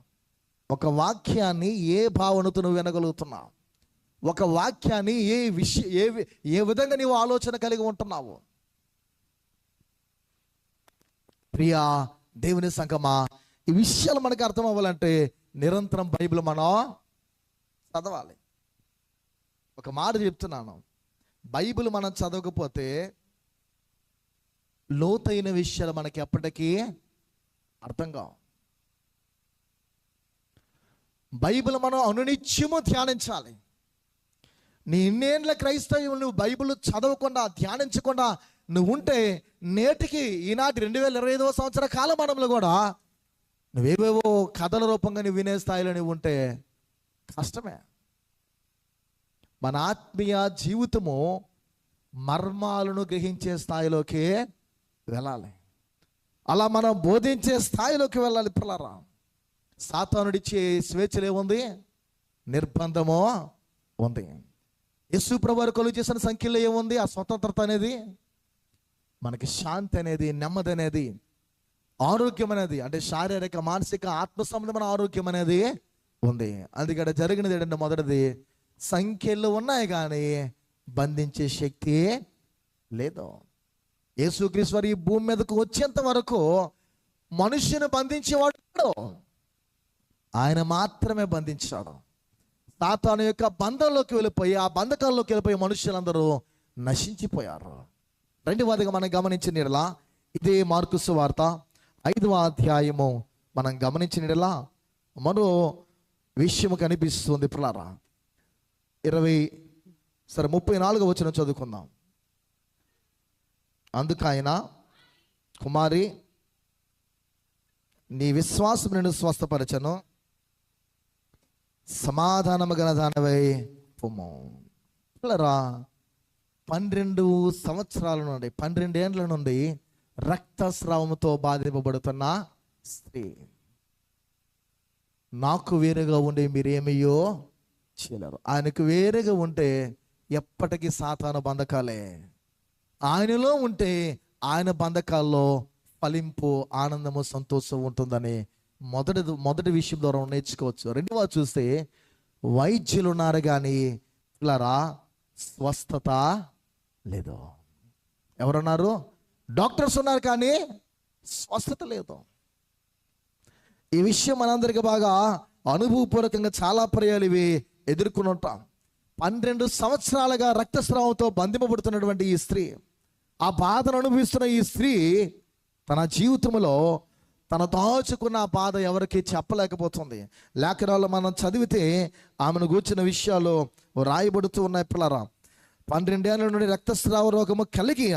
[SPEAKER 1] ఒక వాక్యాన్ని ఏ భావనతో నువ్వు వినగలుగుతున్నావు? ఒక వాక్యాన్ని ఏ విధంగా నీవు ఆలోచన కలిగి ఉంటున్నావు? ప్రియా దేవుని సంగమా, ఈ విషయాలు మనకు అర్థం అవ్వాలంటే నిరంతరం బైబిల్ మనం చదవాలి. ఒక మాట చెప్తున్నాను, బైబిల్ మనం చదవకపోతే లోతైన విషయాలు మనకి ఎప్పటికీ అర్థం కావు. బైబిల్ మనం అనునిత్యము ధ్యానించాలి. నీ ఇన్నేళ్ళ క్రైస్తవ్యం నువ్వు బైబిల్ చదవకుండా, ధ్యానించకుండా నువ్వు ఉంటే నేటికి ఈనాటి 2025వ సంవత్సర కాలమానంలో కూడా నువ్వేవేవో కథల రూపంగా నువ్వు వినే స్థాయిలో నువ్వు ఉంటే కష్టమే. మన ఆత్మీయ జీవితము మర్మాలను గ్రహించే స్థాయిలోకి వెళ్ళాలి. అలా మనం బోధించే స్థాయిలోకి వెళ్ళాలి. పిల్లరా, సాతానుడిచ్చే స్వేచ్ఛలు ఏముంది? నిర్బంధము ఉంది. యేసు ప్రభువు కలుగు చేసిన సంఖ్యలో ఏముంది? ఆ స్వతంత్రత అనేది, మనకి శాంతి అనేది, నెమ్మది అనేది, ఆరోగ్యం అనేది, అంటే శారీరక, మానసిక, ఆత్మ సంబంధమైన ఆరోగ్యం అనేది ఉంది. అందుకని జరిగినది ఏంటంటే, మొదటిది సంఖ్యలు ఉన్నాయి కానీ బంధించే శక్తి లేదు. యేసుక్రీస్తు వారు ఈ భూమి మీదకు వచ్చేంత వరకు మనుష్యుని బంధించేవాడు ఆయన మాత్రమే బంధించాడు. సాతాను యొక్క బంధంలోకి వెళ్ళిపోయి, ఆ బంధకాల్లోకి వెళ్ళిపోయి మనుష్యులందరూ నశించిపోయారు. రెండవదిగా మనం గమనించినలా, ఇదే మార్కు సువార్త 5వ అధ్యాయము మనం గమనించినలా మరో విషయము కనిపిస్తుంది. పిల్లరా, 34వ వచనం చదువుకుందాం. అందుకు ఆయన, కుమారి, నీ విశ్వాసం నిన్ను స్వస్థపరచను, సమాధానము గల దానవై పొమ్ము. పిల్లరా, 12 సంవత్సరాల నుండి, 12 ఏండ్ల నుండి రక్తస్రావంతో బాధింపబడుతున్న స్త్రీ, నాకు వేరుగా ఉండి మీరేమయ్యో చేయలేరు. ఆయనకు వేరుగా ఉంటే ఎప్పటికీ సాతాను బంధకాలే. ఆయనలో ఉంటే ఆయన బంధకాల్లో ఫలింపు, ఆనందము, సంతోషం ఉంటుందని మొదటి విషయం ద్వారా నేర్చుకోవచ్చు. రెండవ చూస్తే వైద్యులు ఉన్నారు కానీ పిల్లరా స్వస్థత లేదు. ఎవరున్నారు? డాక్టర్స్ ఉన్నారు కానీ స్వస్థత లేదు. ఈ విషయం మనందరికీ బాగా అనుభవపూర్వకంగా చాలా పర్యాలు ఇవి ఎదుర్కొని ఉంటాం. 12 సంవత్సరాలుగా రక్తస్రావంతో బంధింపబడుతున్నటువంటి ఈ స్త్రీ, ఆ బాధను అనుభవిస్తున్న ఈ స్త్రీ తన జీవితంలో తన దాచుకున్న ఆ బాధ ఎవరికి చెప్పలేకపోతుంది. లేఖనాల్లో మనం చదివితే ఆమెను గూర్చిన విషయాలు రాయబడుతూ ఉన్నాయి. పిల్లరా, 12 ఏళ్ళ నుండి రక్తస్రావ రోగము కలిగి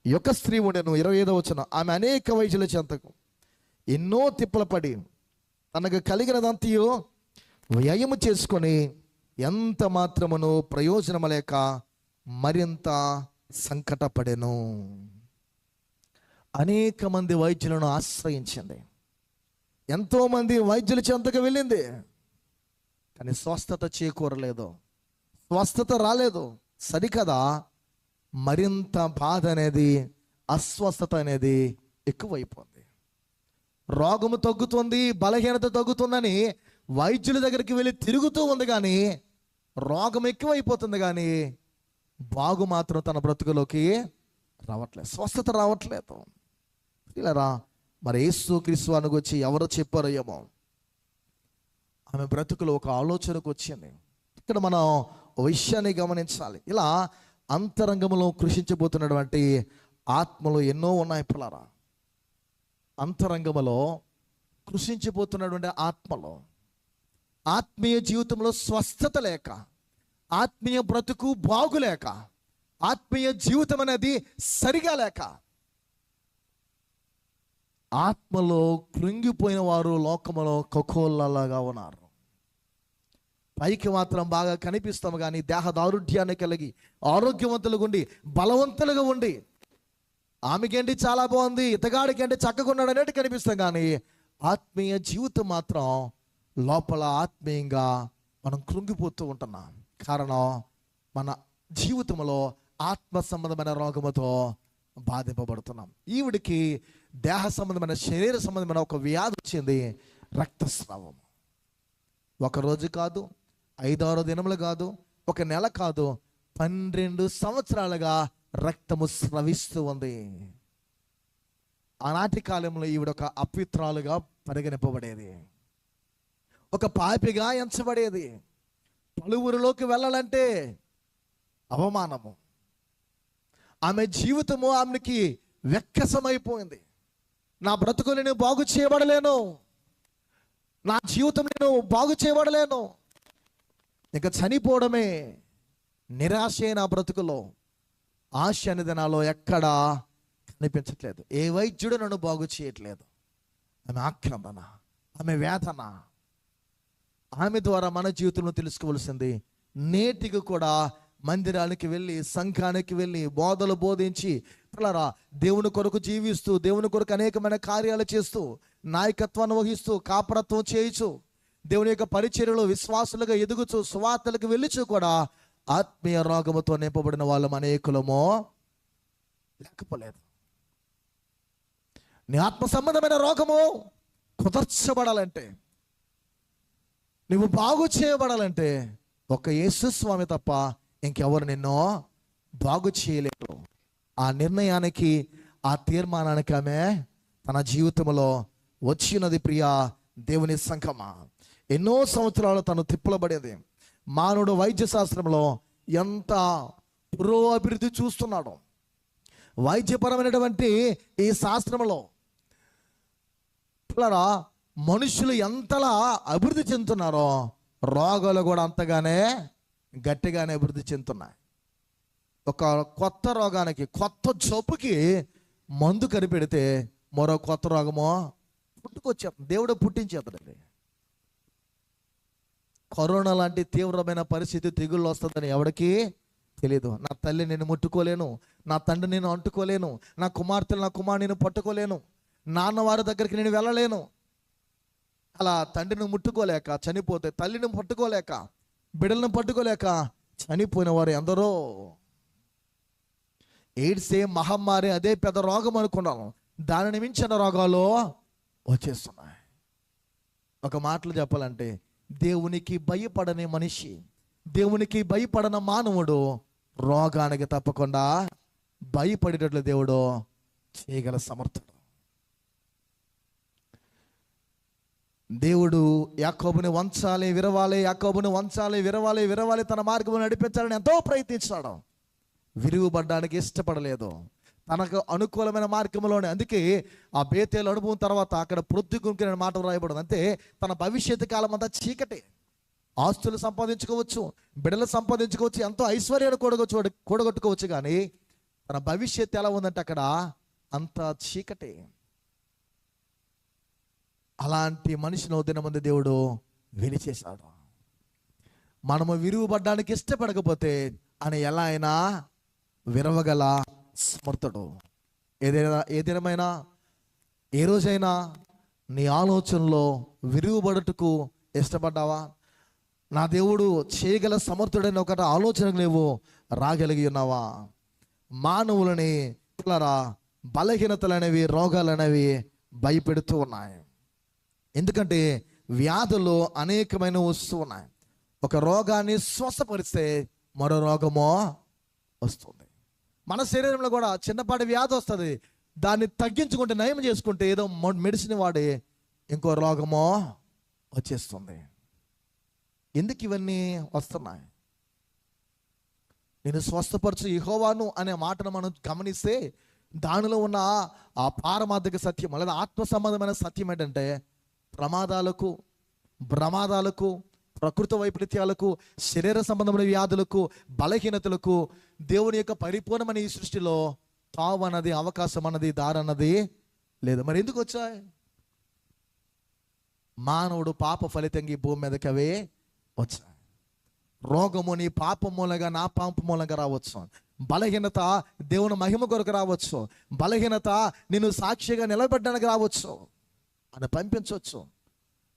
[SPEAKER 1] యొక్క స్త్రీ ఉండెను. 25వ వచనం, ఆమె అనేక వైద్యుల చెంతకు ఎన్నో తిప్పలు పడి తనకు కలిగినదంతయు వ్యయము చేసుకొని ఎంత మాత్రమును ప్రయోజనము లేక మరింత సంకటపడెను. అనేక మంది వైద్యులను ఆశ్రయించింది, ఎంతోమంది వైద్యుల చెంతకు వెళ్ళింది, కానీ స్వస్థత చేకూరలేదు, స్వస్థత రాలేదు. సరికదా, మరింత బాధ అనేది, అస్వస్థత అనేది ఎక్కువైపోయింది. రోగము తగ్గుతుంది, బలహీనత తగ్గుతుందని వైద్యుల దగ్గరికి వెళ్ళి తిరుగుతూ ఉంది, కానీ రోగం ఎక్కువైపోతుంది, కానీ బాగు మాత్రం తన బ్రతుకులోకి రావట్లేదు, స్వస్థత రావట్లేదు. ఇలా మరి యేసుక్రీస్తు వారికి వచ్చి ఎవరో చెప్పారో ఏమో, ఆమె బ్రతుకులో ఒక ఆలోచనకు వచ్చింది. ఇక్కడ మనం ఓ విషయాన్ని గమనించాలి. ఇలా అంతరంగంలో కృషించబోతున్నటువంటి ఆత్మలు ఎన్నో ఉన్నాయి పిల్లరా. అంతరంగంలో కృషించిపోతున్నటువంటి ఆత్మలో, ఆత్మీయ జీవితంలో స్వస్థత లేక, ఆత్మీయ బ్రతుకు బాగులేక, ఆత్మీయ జీవితం అనేది సరిగా లేక, ఆత్మలో కృంగిపోయిన వారు లోకములో ఖగోళాలుగా ఉన్నారు. పైకి మాత్రం బాగా కనిపిస్తాము, కానీ దేహ దారుఢ్యాన్ని కలిగి ఆరోగ్యవంతులుగా ఉండి బలవంతులుగా ఉండి, ఆమెకేంటి చాలా బాగుంది, ఇతగాడికేంటి చక్కగా ఉన్నాడు అనేది కనిపిస్తాం, కానీ ఆత్మీయ జీవితం మాత్రం లోపల ఆత్మీయంగా మనం కృంగిపోతూ ఉంటున్నాం. కారణం, మన జీవితంలో ఆత్మ సంబంధమైన రోగముతో బాధింపబడుతున్నాం. ఈవిడికి దేహ సంబంధమైన, శరీర సంబంధమైన ఒక వ్యాధి వచ్చింది, రక్తస్రావం. ఒక రోజు కాదు, 5-6 దినములు కాదు, ఒక నెల కాదు, 12 సంవత్సరాలుగా రక్తము స్రవిస్తూ ఉంది. ఆనాటి కాలంలో ఈవిడ ఒక అపవిత్రాలుగా పరిగణింపబడేది, ఒక పాపిగా ఎంచబడేది. పలువురిలోకి వెళ్ళాలంటే అవమానము. ఆమె జీవితము ఆమెకి వెక్కసమైపోయింది. నా బ్రతుకు నేను బాగు చేయబడలేను, నా జీవితం నేను బాగు చేయబడలేను, ఇంకా చనిపోవడమే నిరాశే. నా బ్రతుకులో ఆశ అనేది నాలో ఎక్కడా కనిపించట్లేదు. ఏ వైద్యుడు నన్ను బాగు చేయట్లేదు. ఆమె ఆక్రందన, ఆమె వేదన. ఆమె ద్వారా మన జీవితంలో తెలుసుకోవాల్సింది, నేటికి కూడా మందిరానికి వెళ్ళి, సంఘానికి వెళ్ళి, బోధలు బోధించి, పిల్లరా దేవుని కొరకు జీవిస్తూ, దేవుని కొరకు అనేకమైన కార్యాలు చేస్తూ, నాయకత్వాన్ని వహిస్తూ, కాపరత్వం చేయుచు, దేవుని యొక్క పరిచర్యలో విశ్వాసులుగా ఎదుగుచు, సువార్తలకు వెళ్ళుచు కూడా ఆత్మీయ రోగముతో నింపబడిన వాళ్ళం అనేకులమో లేకపోలేదు. నీ ఆత్మ సంబంధమైన రోగము కుదర్చబడాలంటే, నువ్వు బాగు చేయబడాలంటే ఒక యేసు స్వామి తప్ప ఇంకెవరు నిన్నో బాగు చేయలేరు. ఆ నిర్ణయానికి, ఆ తీర్మానానికి ఆమె తన జీవితంలో వచ్చినది. ప్రియా దేవుని సంఘమా, ఎన్నో సంవత్సరాలు తను తిప్పలబడేది. మానవుడు వైద్య శాస్త్రంలో ఎంత పురోభివృద్ధి చూస్తున్నాడు. వైద్యపరమైనటువంటి ఈ శాస్త్రంలో పిల్లరా మనుషులు ఎంతలా అభివృద్ధి చెందుతున్నారో, రోగాలు కూడా అంతగానే గట్టిగానే అభివృద్ధి చెందుతున్నాయి. ఒక కొత్త రోగానికి, కొత్త జబ్బుకి మందు కనిపెడితే మరో కొత్త రోగమో పుట్టుకొచ్చేస్తుంది. దేవుడు పుట్టించేస్తాడండి. కరోనా లాంటి తీవ్రమైన పరిస్థితి, తెగుళ్ళు వస్తుందని ఎవరికి తెలియదు. నా తల్లి నేను ముట్టుకోలేను, నా తండ్రి నేను అంటుకోలేను, నా కుమార్తెలు నా కుమారుడు నేను పట్టుకోలేను, నాన్నవారి దగ్గరికి నేను వెళ్ళలేను. అలా తండ్రిని ముట్టుకోలేక చనిపోతే, తల్లిని పట్టుకోలేక, బిడ్డలను పట్టుకోలేక చనిపోయిన వారు ఎందరో. ఎయిడ్సే మహమ్మారి, అదే పెద్ద రోగం అనుకున్నాను, దానిని మించిన రోగాలు వచ్చేస్తున్నాయి. ఒక మాటలు చెప్పాలంటే, దేవునికి భయపడని మనిషి, దేవునికి భయపడని మానవుడు రోగానికి తప్పకుండా భయపడేటట్లు దేవుడు చేయగల సమర్థుడు. దేవుడు యాకోబుని వంచాలి, విరవాలి, యాకోబుని వంచాలి, విరవాలి, విరవాలి, తన మార్గం నడిపించాలని ఎంతో ప్రయత్నించాడు. విరుగుబడ్డానికి ఇష్టపడలేదు, తనకు అనుకూలమైన మార్గంలోనే. అందుకే ఆ బేతేలు అనుభవం తర్వాత అక్కడ ప్రొద్దుగుంకిన మాట రాయబడింది. అంతే, తన భవిష్యత్తు కాలం అంతా చీకటి. ఆస్తులు సంపాదించుకోవచ్చు, బిడ్డలు సంపాదించుకోవచ్చు, ఎంతో ఐశ్వర్యాన్ని కూడగొట్టుకోవచ్చు, కానీ తన భవిష్యత్తు ఎలా ఉందంటే అక్కడ అంత చీకటి. అలాంటి మనిషిని దినమంది దేవుడు విరిచేశాడు. మనము విరుగుపడ్డానికి ఇష్టపడకపోతే ఆయన ఎలా అయినా విరవగల సమర్థుడు. ఏదైనా ఏ రోజైనా నీ ఆలోచనలో విరుగుబడుటకు ఇష్టపడ్డావా? నా దేవుడు చేయగల సమర్థుడైన ఒక ఆలోచనకు నువ్వు రాగలిగి ఉన్నావా? మానవులని బలహీనతలనేవి, రోగాలనేవి భయపెడుతూ ఉన్నాయి. ఎందుకంటే వ్యాధులు అనేకమైన వస్తూ ఉన్నాయి. ఒక రోగాన్ని స్వస్థపరిస్తే మరో రోగమో వస్తుంది. మన శరీరంలో కూడా చిన్నపాటి వ్యాధి వస్తుంది. దాన్ని తగ్గించుకుంటే, నయం చేసుకుంటే, ఏదో మెడిసిన్ వాడి ఇంకో రోగమో వచ్చేస్తుంది. ఎందుకు ఇవన్నీ వస్తున్నాయి? నేను స్వస్థపరచు యెహోవాను అనే మాటను మనం గమనిస్తే దానిలో ఉన్న ఆ పారమార్థిక సత్యం లేదా ఆత్మ సంబంధమైన సత్యం ఏంటంటే, ప్రమాదాలకు ప్రకృతి వైపరీత్యాలకు, శరీర సంబంధమైన వ్యాధులకు, బలహీనతలకు దేవుని యొక్క పరిపూర్ణమైన ఈ సృష్టిలో తావు అన్నది, అవకాశం అన్నది, దారి అన్నది లేదు. మరి ఎందుకు వచ్చాయి? మానవుడు పాప ఫలితంగా ఈ భూమి మీదకి అవే వచ్చాయి. రోగము నీ పాపం మూలంగా, నా పాపం మూలంగా రావచ్చు. బలహీనత దేవుని మహిమ కొరకు రావచ్చు. బలహీనత నిన్ను సాక్షిగా నిలబెట్టడానికి రావచ్చు అని పంపించవచ్చు.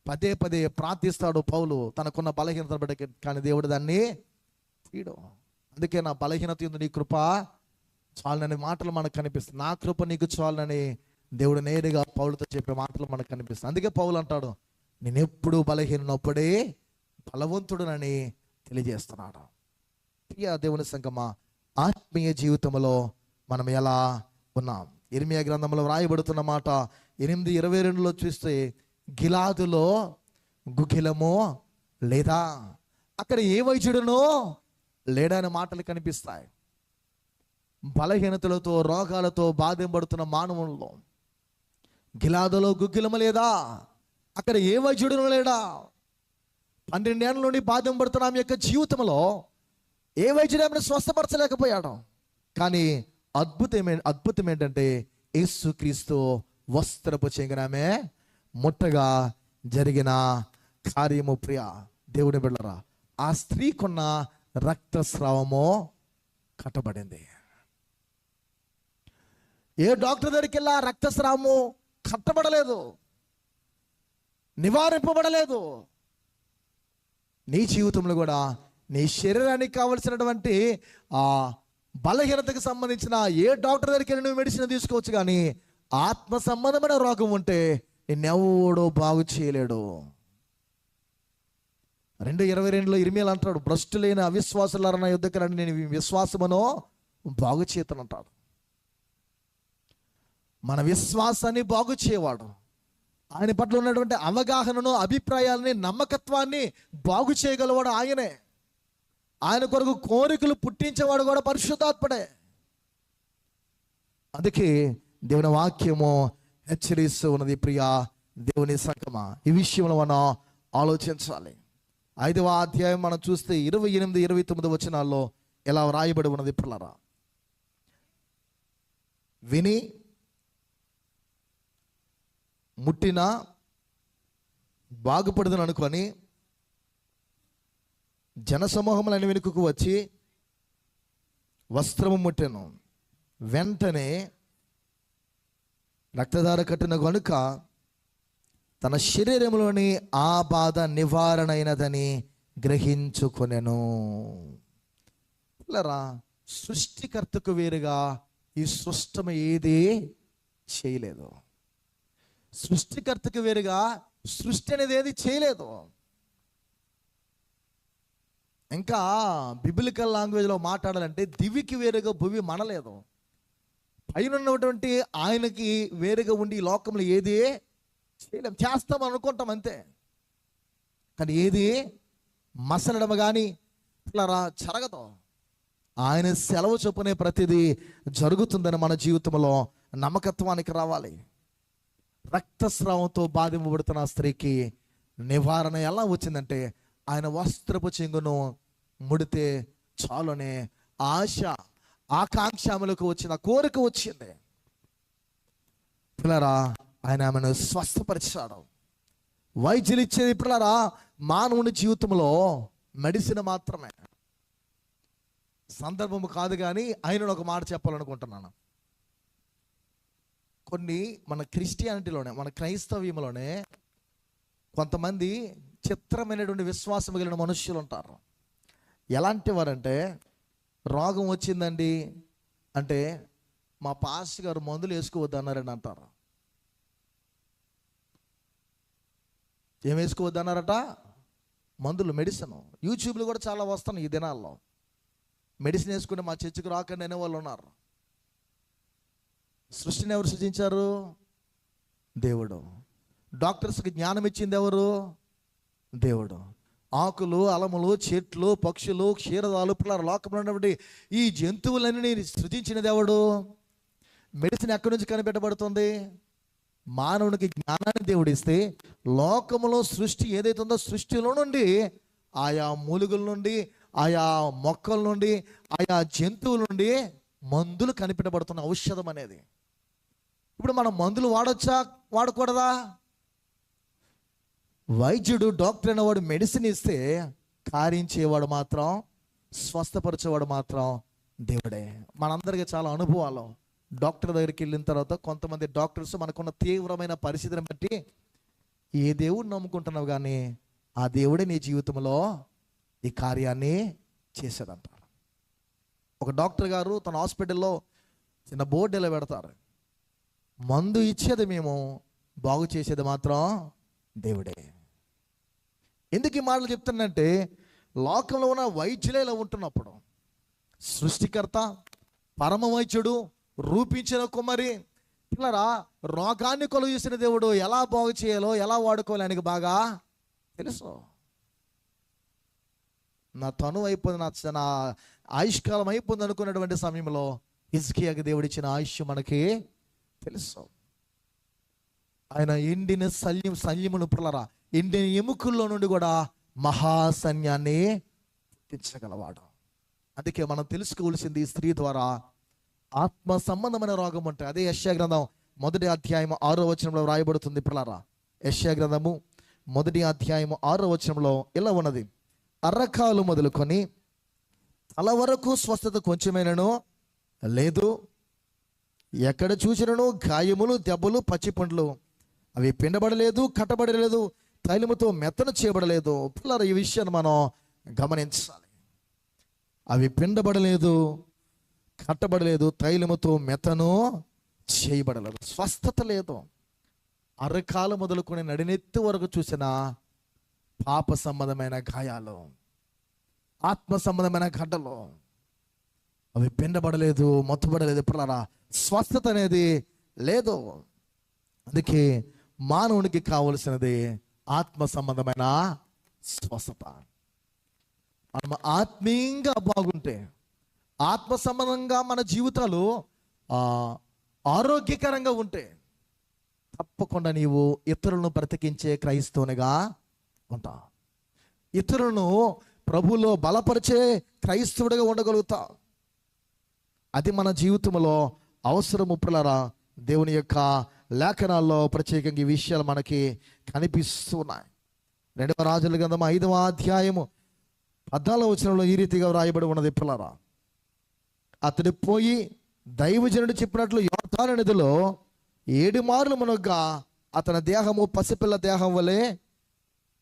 [SPEAKER 1] పదే పదే ప్రార్థిస్తాడు పౌలు తనకున్న బలహీనత బట్టి, కానీ దేవుడు దాన్ని తీయడు. అందుకే నా బలహీనత యందు నీ కృప చాలునని మాటలు మనకు కనిపిస్తుంది. నా కృప నీకు చాలునని దేవుడు నేరుగా పౌలుతో చెప్పే మాటలు మనకు కనిపిస్తుంది. అందుకే పౌలు అంటాడు, నేను ఎప్పుడు బలహీనప్పుడే బలవంతుడునని తెలియజేస్తున్నాడు. ప్రియ దేవుని సంగమా, ఆత్మీయ జీవితంలో మనం ఎలా ఉన్నాం? ఇర్మియా గ్రంథంలో వ్రాయబడుతున్న మాట 8:22 చూస్తే, గిలాదులో గుగిలమో లేదా, అక్కడ ఏ వైద్యుడునో లేడా అనే మాటలు కనిపిస్తాయి. బలహీనతలతో, రోగాలతో బాధింపడుతున్న మానవుల్లో గిలాదులో గుగ్గిలము లేదా, అక్కడ ఏ వైద్యుడునో లేడా. 12 ఏళ్ళ నుండి బాధింపడుతున్న ఆమె యొక్క జీవితంలో ఏ వైద్యుడు ఆమెను స్వస్థపరచలేకపోయాడు. కానీ అద్భుతం ఏంటంటే, యేసుక్రీస్తు వస్త్రపు చెంగునామే ముట్టగా జరిగిన కార్యము. ప్రియ దేవుని బిడ్డలారా, ఆ స్త్రీకున్న రక్తస్రావము కట్టబడింది. ఏ డాక్టర్ దగ్గరికి వెళ్ళా రక్తస్రావము కట్టబడలేదు, నివారింపబడలేదు. నీ జీవితంలో కూడా నీ శరీరానికి కావలసినటువంటి ఆ బలహీనతకు సంబంధించిన ఏ డాక్టర్ దగ్గరికి వెళ్ళి నువ్వు మెడిసిన్ తీసుకోవచ్చు, కానీ ఆత్మ సంబంధమైన రోగం ఉంటే నిన్నెవడో బాగు చేయలేడు. 2:22 ఇర్మియా అంటాడు, భ్రష్టులైన అవిశ్వాసులారా నా యుద్ధకు రండి, నేను విశ్వాసమును బాగు చేతనంటాడు. మన విశ్వాసాన్ని బాగు చేయవాడు, ఆయన పట్ల ఉన్నటువంటి అవగాహనను, అభిప్రాయాలని, నమ్మకత్వాన్ని బాగు చేయగలవాడు ఆయనే. ఆయన కొరకు కోరికలు పుట్టించేవాడు కూడా పరిశుద్ధాత్ముడే. అందుకే దేవుని వాక్యము హెచ్చరిస్తూ ఉన్నది. ప్రియా దేవుని సంగమా, ఈ విషయంలో మనం ఆలోచించాలి. 5వ అధ్యాయం మనం చూస్తే 28, 29 వచనాల్లో ఎలా వ్రాయబడి ఉన్నది పిల్లరా. విని ముట్టినా బాగుపడదని అనుకొని జనసమూహములని వెనుకకు వచ్చి వస్త్రము ముట్టెను. వెంటనే రక్తధార కట్టిన కనుక తన శరీరంలోని ఆ బాధ నివారణ అయినదని గ్రహించుకొనెను. పిల్లరా, సృష్టికర్తకు వేరుగా ఈ సృష్టము ఏది చేయలేదు. సృష్టికర్తకు వేరుగా సృష్టి అనేది ఏది చేయలేదు. ఇంకా బిబిలికల్ లాంగ్వేజ్లో మాట్లాడాలంటే దివికి వేరుగా భువి మనలేదు. పైన ఉన్నటువంటి ఆయనకి వేరుగా ఉండి ఈ లోకంలో ఏది చేయలేం. చేస్తాం అనుకుంటాం అంతే, కానీ ఏది మసలడం కానీ ఇట్లా జరగదు. ఆయన సెలవు చొప్పునే ప్రతిదీ జరుగుతుందని మన జీవితంలో నమ్మకత్వానికి రావాలి. రక్తస్రావంతో బాధింపబడుతున్న స్త్రీకి నివారణ ఎలా వచ్చిందంటే, ఆయన వస్త్రపు చెంగును ముడితే చాలునే ఆశ, ఆకాంక్షములకు వచ్చిన కోరిక వచ్చింది. పిల్లరా, ఆయన ఆమెను స్వస్థపరిచాడు. వైద్యులు ఇచ్చేది పిల్లరా మానవుని జీవితంలో మెడిసిన్ మాత్రమే. సందర్భము కాదు, కానీ ఆయన ఒక మాట చెప్పాలనుకుంటున్నాను. కొన్ని మన క్రిస్టియానిటీలోనే, మన క్రైస్తవ్యంలోనే కొంతమంది చిత్రమైనటువంటి విశ్వాసం కలిగిన మనుష్యులు ఉంటారు. ఎలాంటి వారంటే, రోగం వచ్చిందండి అంటే మా పాస్టర్ గారు మందులు వేసుకోవద్దు అన్నారని అంటారు. ఏం వేసుకోవద్దు అన్నారట? మందులు, మెడిసిన్. యూట్యూబ్లో కూడా చాలా వస్తున్నాయి ఈ దినాల్లో. మెడిసిన్ వేసుకుంటే మా చర్చికి రాకండి అనే వాళ్ళు ఉన్నారు. సృష్టిని ఎవరు సృజించారు? దేవుడు. డాక్టర్స్కి జ్ఞానం ఇచ్చింది ఎవరు? దేవుడు. ఆకులు, అలములు, చెట్లు, పక్షులు, క్షీరదాలు, పిల్లల లోకంలో ఉన్నటువంటి ఈ జంతువులన్నీ సృజించినది ఎవడు? మెడిసిన్ ఎక్కడి నుంచి కనిపెట్టబడుతుంది? మానవునికి జ్ఞానాన్ని దేవుడిస్తే లోకములో సృష్టి ఏదైతే ఉందో సృష్టిలో నుండి ఆయా మూలుగుల నుండి, ఆయా మొక్కల నుండి, ఆయా జంతువుల నుండి మందులు కనిపెట్టబడుతున్న ఔషధం అనేది. ఇప్పుడు మనం మందులు వాడొచ్చా, వాడకూడదా? వైద్యుడు, డాక్టర్ అనేవాడు మెడిసిన్ ఇస్తే కారించేవాడు మాత్రం, స్వస్థపరిచేవాడు మాత్రం దేవుడే. మనందరికీ చాలా అనుభవాలు. డాక్టర్ దగ్గరికి వెళ్ళిన తర్వాత కొంతమంది డాక్టర్స్ మనకున్న తీవ్రమైన పరిస్థితిని బట్టి ఏ దేవుడిని నమ్ముకుంటున్నావు కానీ ఆ దేవుడే నీ జీవితంలో ఈ కార్యాన్ని చేశాడంటారు. ఒక డాక్టర్ గారు తన హాస్పిటల్లో చిన్న బోర్డు ఇలా పెడతారు, మందు ఇచ్చేది మేము, బాగు చేసేది మాత్రం దేవుడే. ఎందుకు ఈ మాటలు చెప్తానంటే, లోకంలో ఉన్న వైద్యులే ఇలా ఉంటున్నప్పుడు సృష్టికర్త, పరమ వైద్యుడు, రూపించిన కుమారి పిల్లరా రోగాన్ని కొలువు చేసిన దేవుడు ఎలా బాగు చేయాలో, ఎలా వాడుకోవాలి ఆయనకి బాగా తెలుసు. నా తను అయిపోయింది, నా ఆయుష్కాలం అయిపోయింది అనుకున్నటువంటి సమయంలో హిజ్కియాకి దేవుడిచ్చిన ఆయుష్ మనకి తెలుసు. ఆయన ఎండిన సైన్యమును పిల్లరా, ఎండిన ఎముకల్లో నుండి కూడా మహాసైన్యాన్ని పుట్టించగలవాడు. అందుకే మనం తెలుసుకోవాల్సింది, ఈ స్త్రీ ద్వారా ఆత్మ సంబంధమైన రోగం ఉంటాయి. అదే యెషయా గ్రంథం 1వ అధ్యాయం 6వ వచనంలో రాయబడుతుంది పిల్లరా. యెషయా గ్రంథము 1వ అధ్యాయం 6వ వచనంలో ఇలా ఉన్నది, అర్రకాలు మొదలుకొని తల వరకు స్వస్థత కొంచెమైనను లేదు, ఎక్కడ చూసినను గాయములు, దెబ్బలు, పచ్చి పండ్లు, అవి పిండబడలేదు, కట్టబడలేదు, తైలముతో మెత్తన చేయబడలేదు. పిల్లలు ఈ విషయాన్ని మనం గమనించాలి. అవి పిండబడలేదు, కట్టబడలేదు, తైలముతో మెత్తను చేయబడలేదు. స్వస్థత లేదు. అరకాలు మొదలుకొని నడినెత్తి వరకు చూసిన పాప సంబంధమైన గాయాలు, ఆత్మ సంబంధమైన గడ్డలు, అవి పిండబడలేదు, మొత్తబడలేదు. పిల్లరా స్వస్థత అనేది లేదు. అందుకే మానవునికి కావలసినది ఆత్మ సంబంధమైన స్వస్థత. మనం ఆత్మీయంగా బాగుంటే, ఆత్మ సంబంధంగా మన జీవితాలు ఆరోగ్యకరంగా ఉంటే తప్పకుండా నీవు ఇతరులను బ్రతికించే క్రైస్తవునిగా ఉంటావు. ఇతరులను ప్రభువులో బలపరిచే క్రైస్తవుడిగా ఉండగలుగుతావు. అది మన జీవితంలో అవసరము. పిల్లరా దేవుని యొక్క లేఖనాల్లో ప్రత్యేకంగా ఈ విషయాలు మనకి కనిపిస్తున్నాయి. 2వ రాజుల గ్రంథం 5వ అధ్యాయము 14వ వచనంలో ఈ రీతిగా వ్రాయబడి ఉన్నది పిల్లరా, అతడు పోయి దైవజనుడు చెప్పినట్లు యోర్దాను నదిలో 7 మార్లు మునగ్గా అతని దేహము పసిపిల్ల దేహం వలె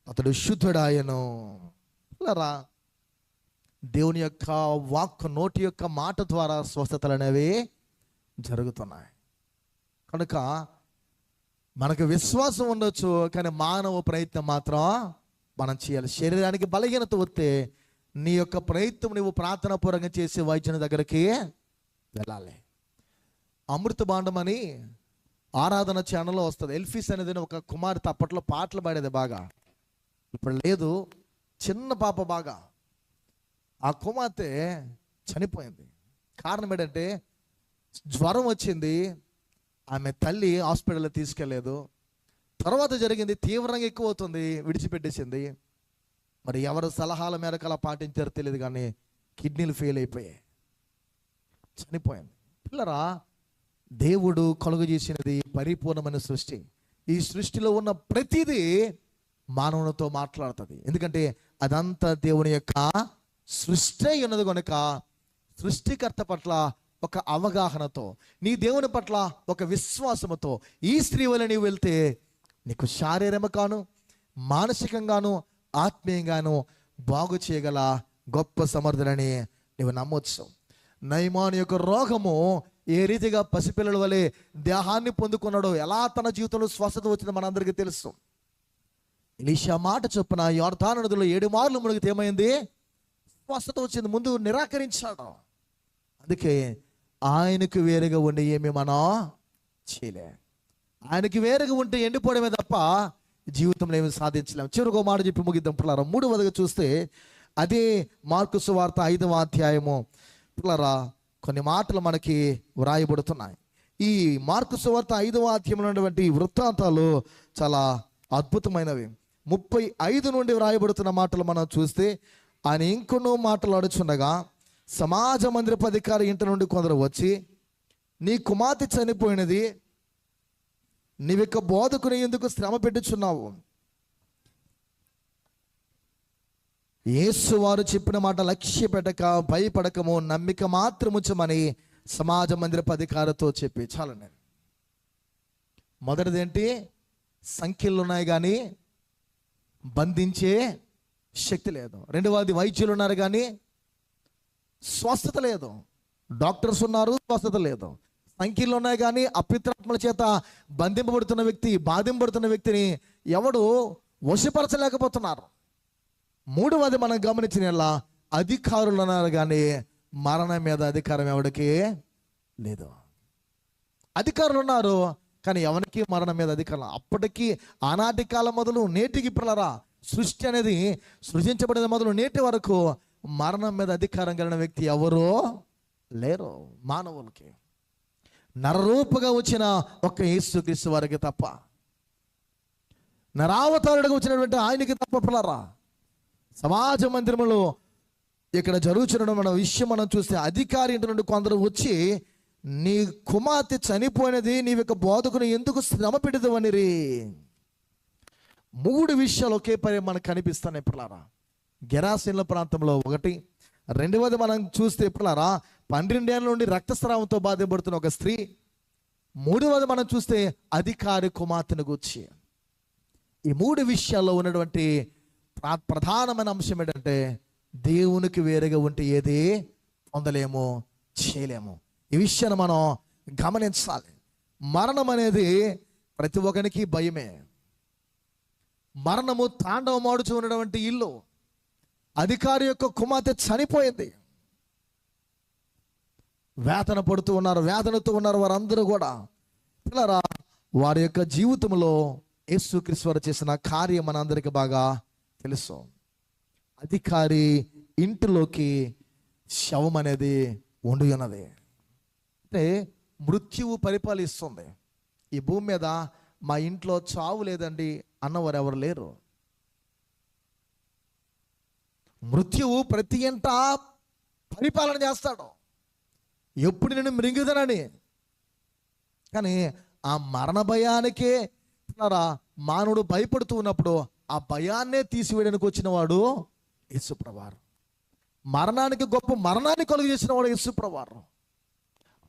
[SPEAKER 1] అతడు శుద్ధుడాయను. పిల్లరా దేవుని యొక్క వాక్, నోటి యొక్క మాట ద్వారా స్వస్థతలు అనేవి జరుగుతున్నాయి. కనుక మనకు విశ్వాసం ఉండొచ్చు, కానీ మానవ ప్రయత్నం మాత్రం మనం చేయాలి. శరీరానికి బలహీనత వస్తే నీ యొక్క ప్రయత్నం నువ్వు ప్రార్థనాపూర్వకంగా చేసే వైద్యుని దగ్గరికి వెళ్ళాలి. అమృత భాండం అని ఆరాధన ఛానల్లో వస్తుంది. ఎల్ఫీస్ అనేది ఒక కుమార్తె అప్పట్లో పాటలు పాడేది బాగా, ఇప్పుడు లేదు. చిన్న పాప బాగా, ఆ కుమార్తె చనిపోయింది. కారణం ఏంటంటే జ్వరం వచ్చింది, ఆమె తల్లి హాస్పిటల్లో తీసుకెళ్ళలేదు. తర్వాత జరిగింది, తీవ్రంగా ఎక్కువ అవుతుంది, విడిచిపెట్టేసింది. మరి ఎవరు సలహాల మేరకు అలా పాటించారో తెలియదు, కానీ కిడ్నీలు ఫెయిల్ అయిపోయాయి, చనిపోయింది. పిల్లరా దేవుడు కలుగజేసినది పరిపూర్ణమైన సృష్టి. ఈ సృష్టిలో ఉన్న ప్రతిదీ మానవునితో మాట్లాడుతుంది. ఎందుకంటే అదంతా దేవుని యొక్క సృష్టి ఉన్నది కనుక సృష్టికర్త పట్ల ఒక అవగాహనతో, నీ దేవుని పట్ల ఒక విశ్వాసముతో ఈ స్త్రీ వల్ల నీవు వెళ్తే నీకు శారీరకంగాను మానసికంగాను ఆత్మీయంగాను బాగు చేయగల గొప్ప సమర్థులని నీవు నమ్మొచ్చు. నయమాను యొక్క రోగము ఏ రీతిగా పసిపిల్లల వలె దేహాన్ని పొందుకున్నాడో, ఎలా తన జీవితంలో స్వస్థత వచ్చిందో మనందరికీ తెలుసు. ఎలీషా మాట చొప్పున యొర్దాను నదిలో 7 మార్లు మునిగితే ఏమైంది? స్వస్థత వచ్చింది. ముందు నిరాకరించాడు. అందుకే ఆయనకు వేరుగా ఉండి ఏమి మనం చేయలే. ఆయనకి వేరుగా ఉంటే ఎండిపోవడమే తప్ప జీవితంలో ఏమి సాధించలేము. చివరికి మాట చెప్పి ముగిద్దాం పిల్లరా. 3వదిగా చూస్తే అదే మార్కు సువార్త 5వ అధ్యాయము పిల్లరా కొన్ని మాటలు మనకి వ్రాయబడుతున్నాయి. ఈ మార్కు సువార్త 5వ అధ్యాయంలో ఉన్నటువంటి వృత్తాంతాలు చాలా అద్భుతమైనవి. 35 నుండి వ్రాయబడుతున్న మాటలు మనం చూస్తే, ఆయన ఇంకొన్నో మాట్లాడుచుండగా సమాజ మందిరపు అధికారి ఇంటి నుండి కొందరు వచ్చి, నీ కుమార్తె చనిపోయినది, నీవిక బోధకుని ఎందుకు శ్రమ పెట్టుచున్నావు? యేసు వారు చెప్పిన మాట లక్ష్య పెట్టక భయపడకము నమ్మిక మాత్రముంచమని సమాజ మందిరపు అధికారితో చెప్పి. చాలండి. మొదటిదేంటి? సంఖ్యలు ఉన్నాయి కానీ బంధించే శక్తి లేదు. రెండవది వైద్యులు ఉన్నారు కానీ స్వస్థత లేదు. డాక్టర్స్ ఉన్నారు, స్వస్థత లేదు. సంఖ్యలు ఉన్నాయి కానీ అపిత్రాత్మల చేత బంధింపబడుతున్న వ్యక్తి, బాధింపబడుతున్న వ్యక్తిని ఎవడు వశపరచలేకపోతున్నారు. 3వది మనం గమనించిన అధికారులు ఉన్నారు కానీ మరణం మీద అధికారం ఎవరికి లేదు. అధికారులు ఉన్నారు కానీ ఎవరికి మరణం మీద అధికారం. అప్పటికీ ఆనాటి కాలం మొదలు నేటికి పిల్లరా సృష్టి అనేది సృజించబడిన మొదలు నేటి వరకు మరణం మీద అధికారం కలిగిన వ్యక్తి ఎవరో లేరు మానవులకి. నరరూపగా వచ్చిన ఒక్క యేసుక్రీస్తు వారికి తప్ప, నరావతారుడిగా వచ్చినటువంటి ఆయనకి తప్ప పిల్లరా. సమాజ మందిరంలో ఇక్కడ జరుగుతున్న మన విషయం మనం చూస్తే, అధికారి ఇంటి నుండి కొందరు వచ్చి, నీ కుమార్తె చనిపోయినది, నీవు యొక్క బోధకుని ఎందుకు శ్రమ పెడదవనిరి. 3 విషయాలు ఒకే పని మనకు కనిపిస్తున్నాయి పిల్లరా. గెరాసీనుల ప్రాంతంలో ఒకటి. రెండవది మనం చూస్తే పిల్లరా 12 ఏళ్ళ నుండి రక్తస్రావంతో బాధపడుతున్న ఒక స్త్రీ. 3వది మనం చూస్తే అధికారి కుమార్తెను గూర్చి. ఈ 3 విషయాల్లో ఉన్నటువంటి ప్రధానమైన అంశం ఏంటంటే, దేవునికి వేరుగా ఉంటే ఏది పొందలేము, చేయలేము. ఈ విషయాన్ని మనం గమనించాలి. మరణం అనేది ప్రతి ఒక్కరికి భయమే. మరణము తాండవమాడుచు ఉన్నటువంటి ఇల్లు. అధికారి యొక్క కుమార్తె చనిపోయింది. వేదన పడుతూ ఉన్నారు, వేదనతో ఉన్నారు వారందరూ కూడా. పిల్లరా వారి యొక్క జీవితంలో యేసుక్రీస్తు వారు చేసిన కార్యం మనందరికీ బాగా తెలుసు. అధికారి ఇంటిలోకి శవం అనేది ఉండి ఉన్నది. అంటే మృత్యువు పరిపాలిస్తుంది. ఈ భూమి మీద మా ఇంట్లో చావు లేదండి అన్నవారు ఎవరు లేరు. మృత్యువు ప్రతి ఇంట పరిపాలన చేస్తాడు, ఎప్పుడు నేను మృంగుదనని. కానీ ఆ మరణ భయానికే మానవుడు భయపడుతూ ఉన్నప్పుడు ఆ భయాన్నే తీసివేయడానికి వచ్చిన వాడు యేసుప్రభువారు. మరణానికి గొప్ప మరణాన్ని కలుగు చేసిన వాడు యేసుప్రభువారు.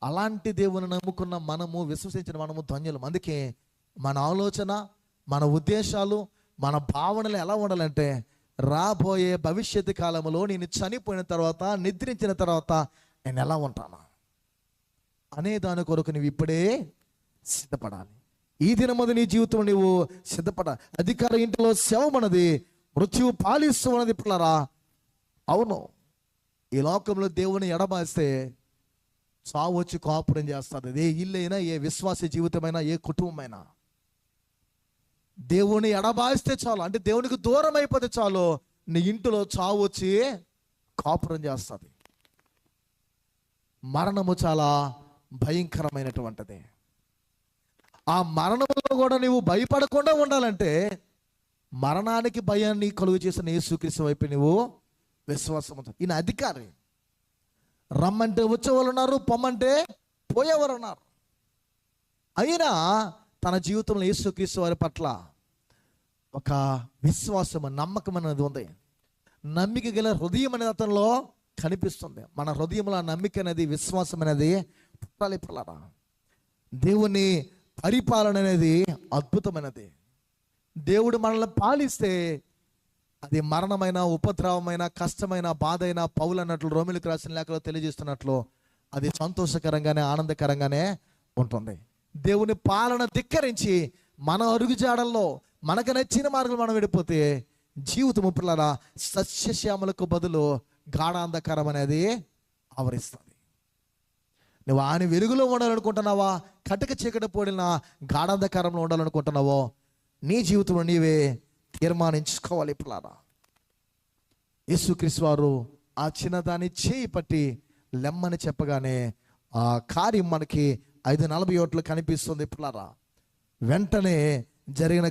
[SPEAKER 1] అలాంటి దేవుని నమ్ముకున్న మనము, విశ్వసించిన మనము ధన్యులం. అందుకే మన ఆలోచన, మన ఉద్దేశాలు, మన భావనలు ఎలా ఉండాలంటే, రాబోయే భవిష్యత్తు కాలంలో నేను చనిపోయిన తర్వాత, నిద్రించిన తర్వాత నేను ఎలా ఉంటాను అనే దాని కొరకు నువ్వు ఇప్పుడే సిద్ధపడాలి. ఈ దినమది నీ జీవితం నువ్వు సిద్ధపడాలి. అధికార ఇంటిలో శవం అన్నది మృత్యువు పాలిస్తూ ఉన్నది పిల్లరా. అవును, ఈ లోకంలో దేవుని ఎడబాస్తే చావు వచ్చి కాపురం చేస్తుంది. ఏ ఇల్లైనా, ఏ విశ్వాస జీవితమైనా, ఏ కుటుంబమైనా దేవుని ఎడబాయిస్తే చాలు, అంటే దేవునికి దూరం అయిపోతే చాలు, నీ ఇంటిలో చావు వచ్చి కాపురం చేస్తుంది. మరణము చాలా భయంకరమైనటువంటిది. ఆ మరణంలో కూడా నువ్వు భయపడకుండా ఉండాలంటే, మరణానికి భయాన్ని కలుగు చేసిన యేసుక్రీస్తు వైపు నువ్వు విశ్వాసం. ఈయన అధికారి. రమ్మంటే వచ్చేవాళ్ళు ఉన్నారు, పొమ్మంటే పోయేవారు ఉన్నారు. అయినా తన జీవితంలో యేసుక్రీస్తు వారి పట్ల ఒక విశ్వాసము, నమ్మకం అనేది ఉంది. నమ్మిక గల హృదయం అనేది అతనిలో కనిపిస్తుంది. మన హృదయంలో ఆ నమ్మిక అనేది, విశ్వాసం అనేది పుట్టాలి పిల్లరా. దేవుని పరిపాలన అనేది అద్భుతమైనది. దేవుడు మనల్ని పాలిస్తే అది మరణమైన, ఉపద్రవమైన, కష్టమైన, బాధ అయినా పౌలు అన్నట్లు రోమిలకు రాసిన లేఖలో తెలియజేస్తున్నట్లు అది సంతోషకరంగానే, ఆనందకరంగానే ఉంటుంది. దేవుని పాలన ధిక్కరించి మన అరుగుజాడల్లో మనకు నచ్చిన మార్గం మనం విడిపోతే జీవితము పిల్లరా సస్యశ్యామలకు బదులు గాఢాంధకారం అనేది ఆవరిస్తుంది. నువ్వు ఆయన వెలుగులో ఉండాలనుకుంటున్నావా, కటిక చీకటి పోడిన గాఢాంధకారంలో ఉండాలనుకుంటున్నావో నీ జీవితంలో నీవే తీర్మానించుకోవాలి పిల్లరా. యేసుక్రీస్తు వారు ఆ చిన్నదాన్ని చేయి పట్టి లెమ్మని చెప్పగానే ఆ కార్యం మనకి 5:40 కనిపిస్తుంది పిల్లరా. వెంటనే జరిగిన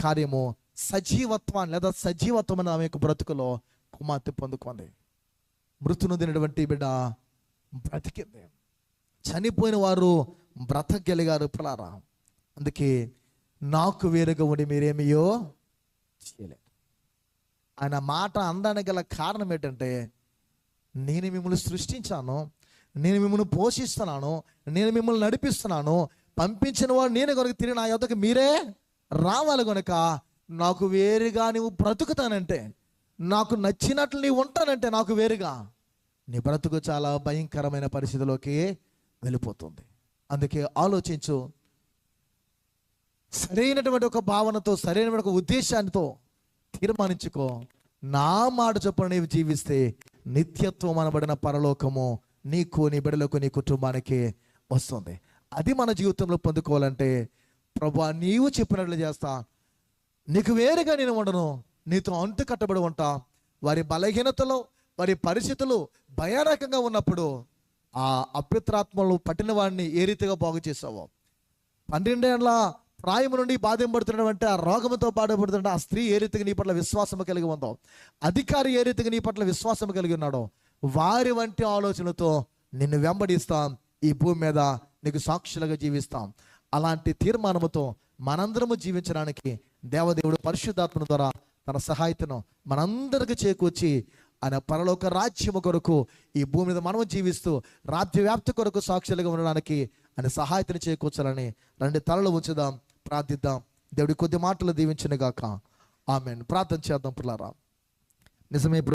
[SPEAKER 1] కార్యము సజీవత్వాన్ని లేదా సజీవత్వం అనే ఆమె యొక్క బ్రతుకులో కుమార్తె పొందుకుంది. మృతును తినటువంటి బిడ్డ బ్రతికింది. చనిపోయిన వారు బ్రతకగలిగారు పిల్లరా. అందుకే నాకు వేరుగా ఉండి మీరేమియో చేయలేదు. ఆయన మాట అనడానికి గల కారణం ఏంటంటే, నేను మిమ్మల్ని సృష్టించాను, నేను మిమ్మల్ని పోషిస్తున్నాను, నేను మిమ్మల్ని నడిపిస్తున్నాను, పంపించిన వాడు నేను కనుక తిరిగి నా యొద్దకు మీరే రావాలి కనుక నాకు వేరుగా నువ్వు బ్రతుకుతానంటే, నాకు నచ్చినట్లు నీవు ఉంటానంటే నాకు వేరుగా నీ బ్రతుకు చాలా భయంకరమైన పరిస్థితిలోకి వెళ్ళిపోతుంది. అందుకే ఆలోచించు. సరైనటువంటి ఒక భావనతో, సరైనటువంటి ఒక ఉద్దేశానితో తీర్మానించుకో. నా మాట చొప్పున నీవు జీవిస్తే నిత్యత్వం అనబడిన పరలోకము నీకు, నీ బిడ్డలకు, నీ కుటుంబానికి వస్తుంది. అది మన జీవితంలో పొందుకోవాలంటే ప్రభువా నీవు చెప్పినట్లు చేస్తా, నీకు వేరుగా నేను ఉండను, నీతో అంటు కట్టబడి ఉంటా. వారి బలహీనతలో, వారి పరిస్థితులు భయానకంగా ఉన్నప్పుడు ఆ అపిత్రాత్మలు పట్టిన వాడిని ఏ రీతిగా బాగు చేసావో, 12 ఏళ్ల ప్రాయం నుండి బాధింపడుతున్నటువంటి ఆ రోగంతో బాధపడుతున్న ఆ స్త్రీ ఏ రీతిగా నీ పట్ల విశ్వాసం కలిగి ఉందో, అధికారి ఏ రీతిగా నీ పట్ల విశ్వాసం కలిగి ఉన్నాడో, వారి వంటి ఆలోచనలతో నిన్ను వెంబడిస్తాం, ఈ భూమి మీద నీకు సాక్షులుగా జీవిస్తాం. అలాంటి తీర్మానముతో మనందరము జీవించడానికి దేవదేవుడు పరిశుద్ధాత్మ ద్వారా తన సహాయతను మనందరికి చేకూర్చి ఆయన పరలోక రాజ్యము కొరకు ఈ భూమి మీద మనము జీవిస్తూ రాజ్య వ్యాప్తి కొరకు సాక్షులుగా ఉండడానికి ఆయన సహాయతను చేకూర్చాలని 2 తలలు ఉంచుదాం, ప్రార్థిద్దాం. దేవుడి కొద్ది మాటలు దీవించును గాక. ఆమేన్. ప్రార్థన చేద్దాం పిల్లారా. నిజమే.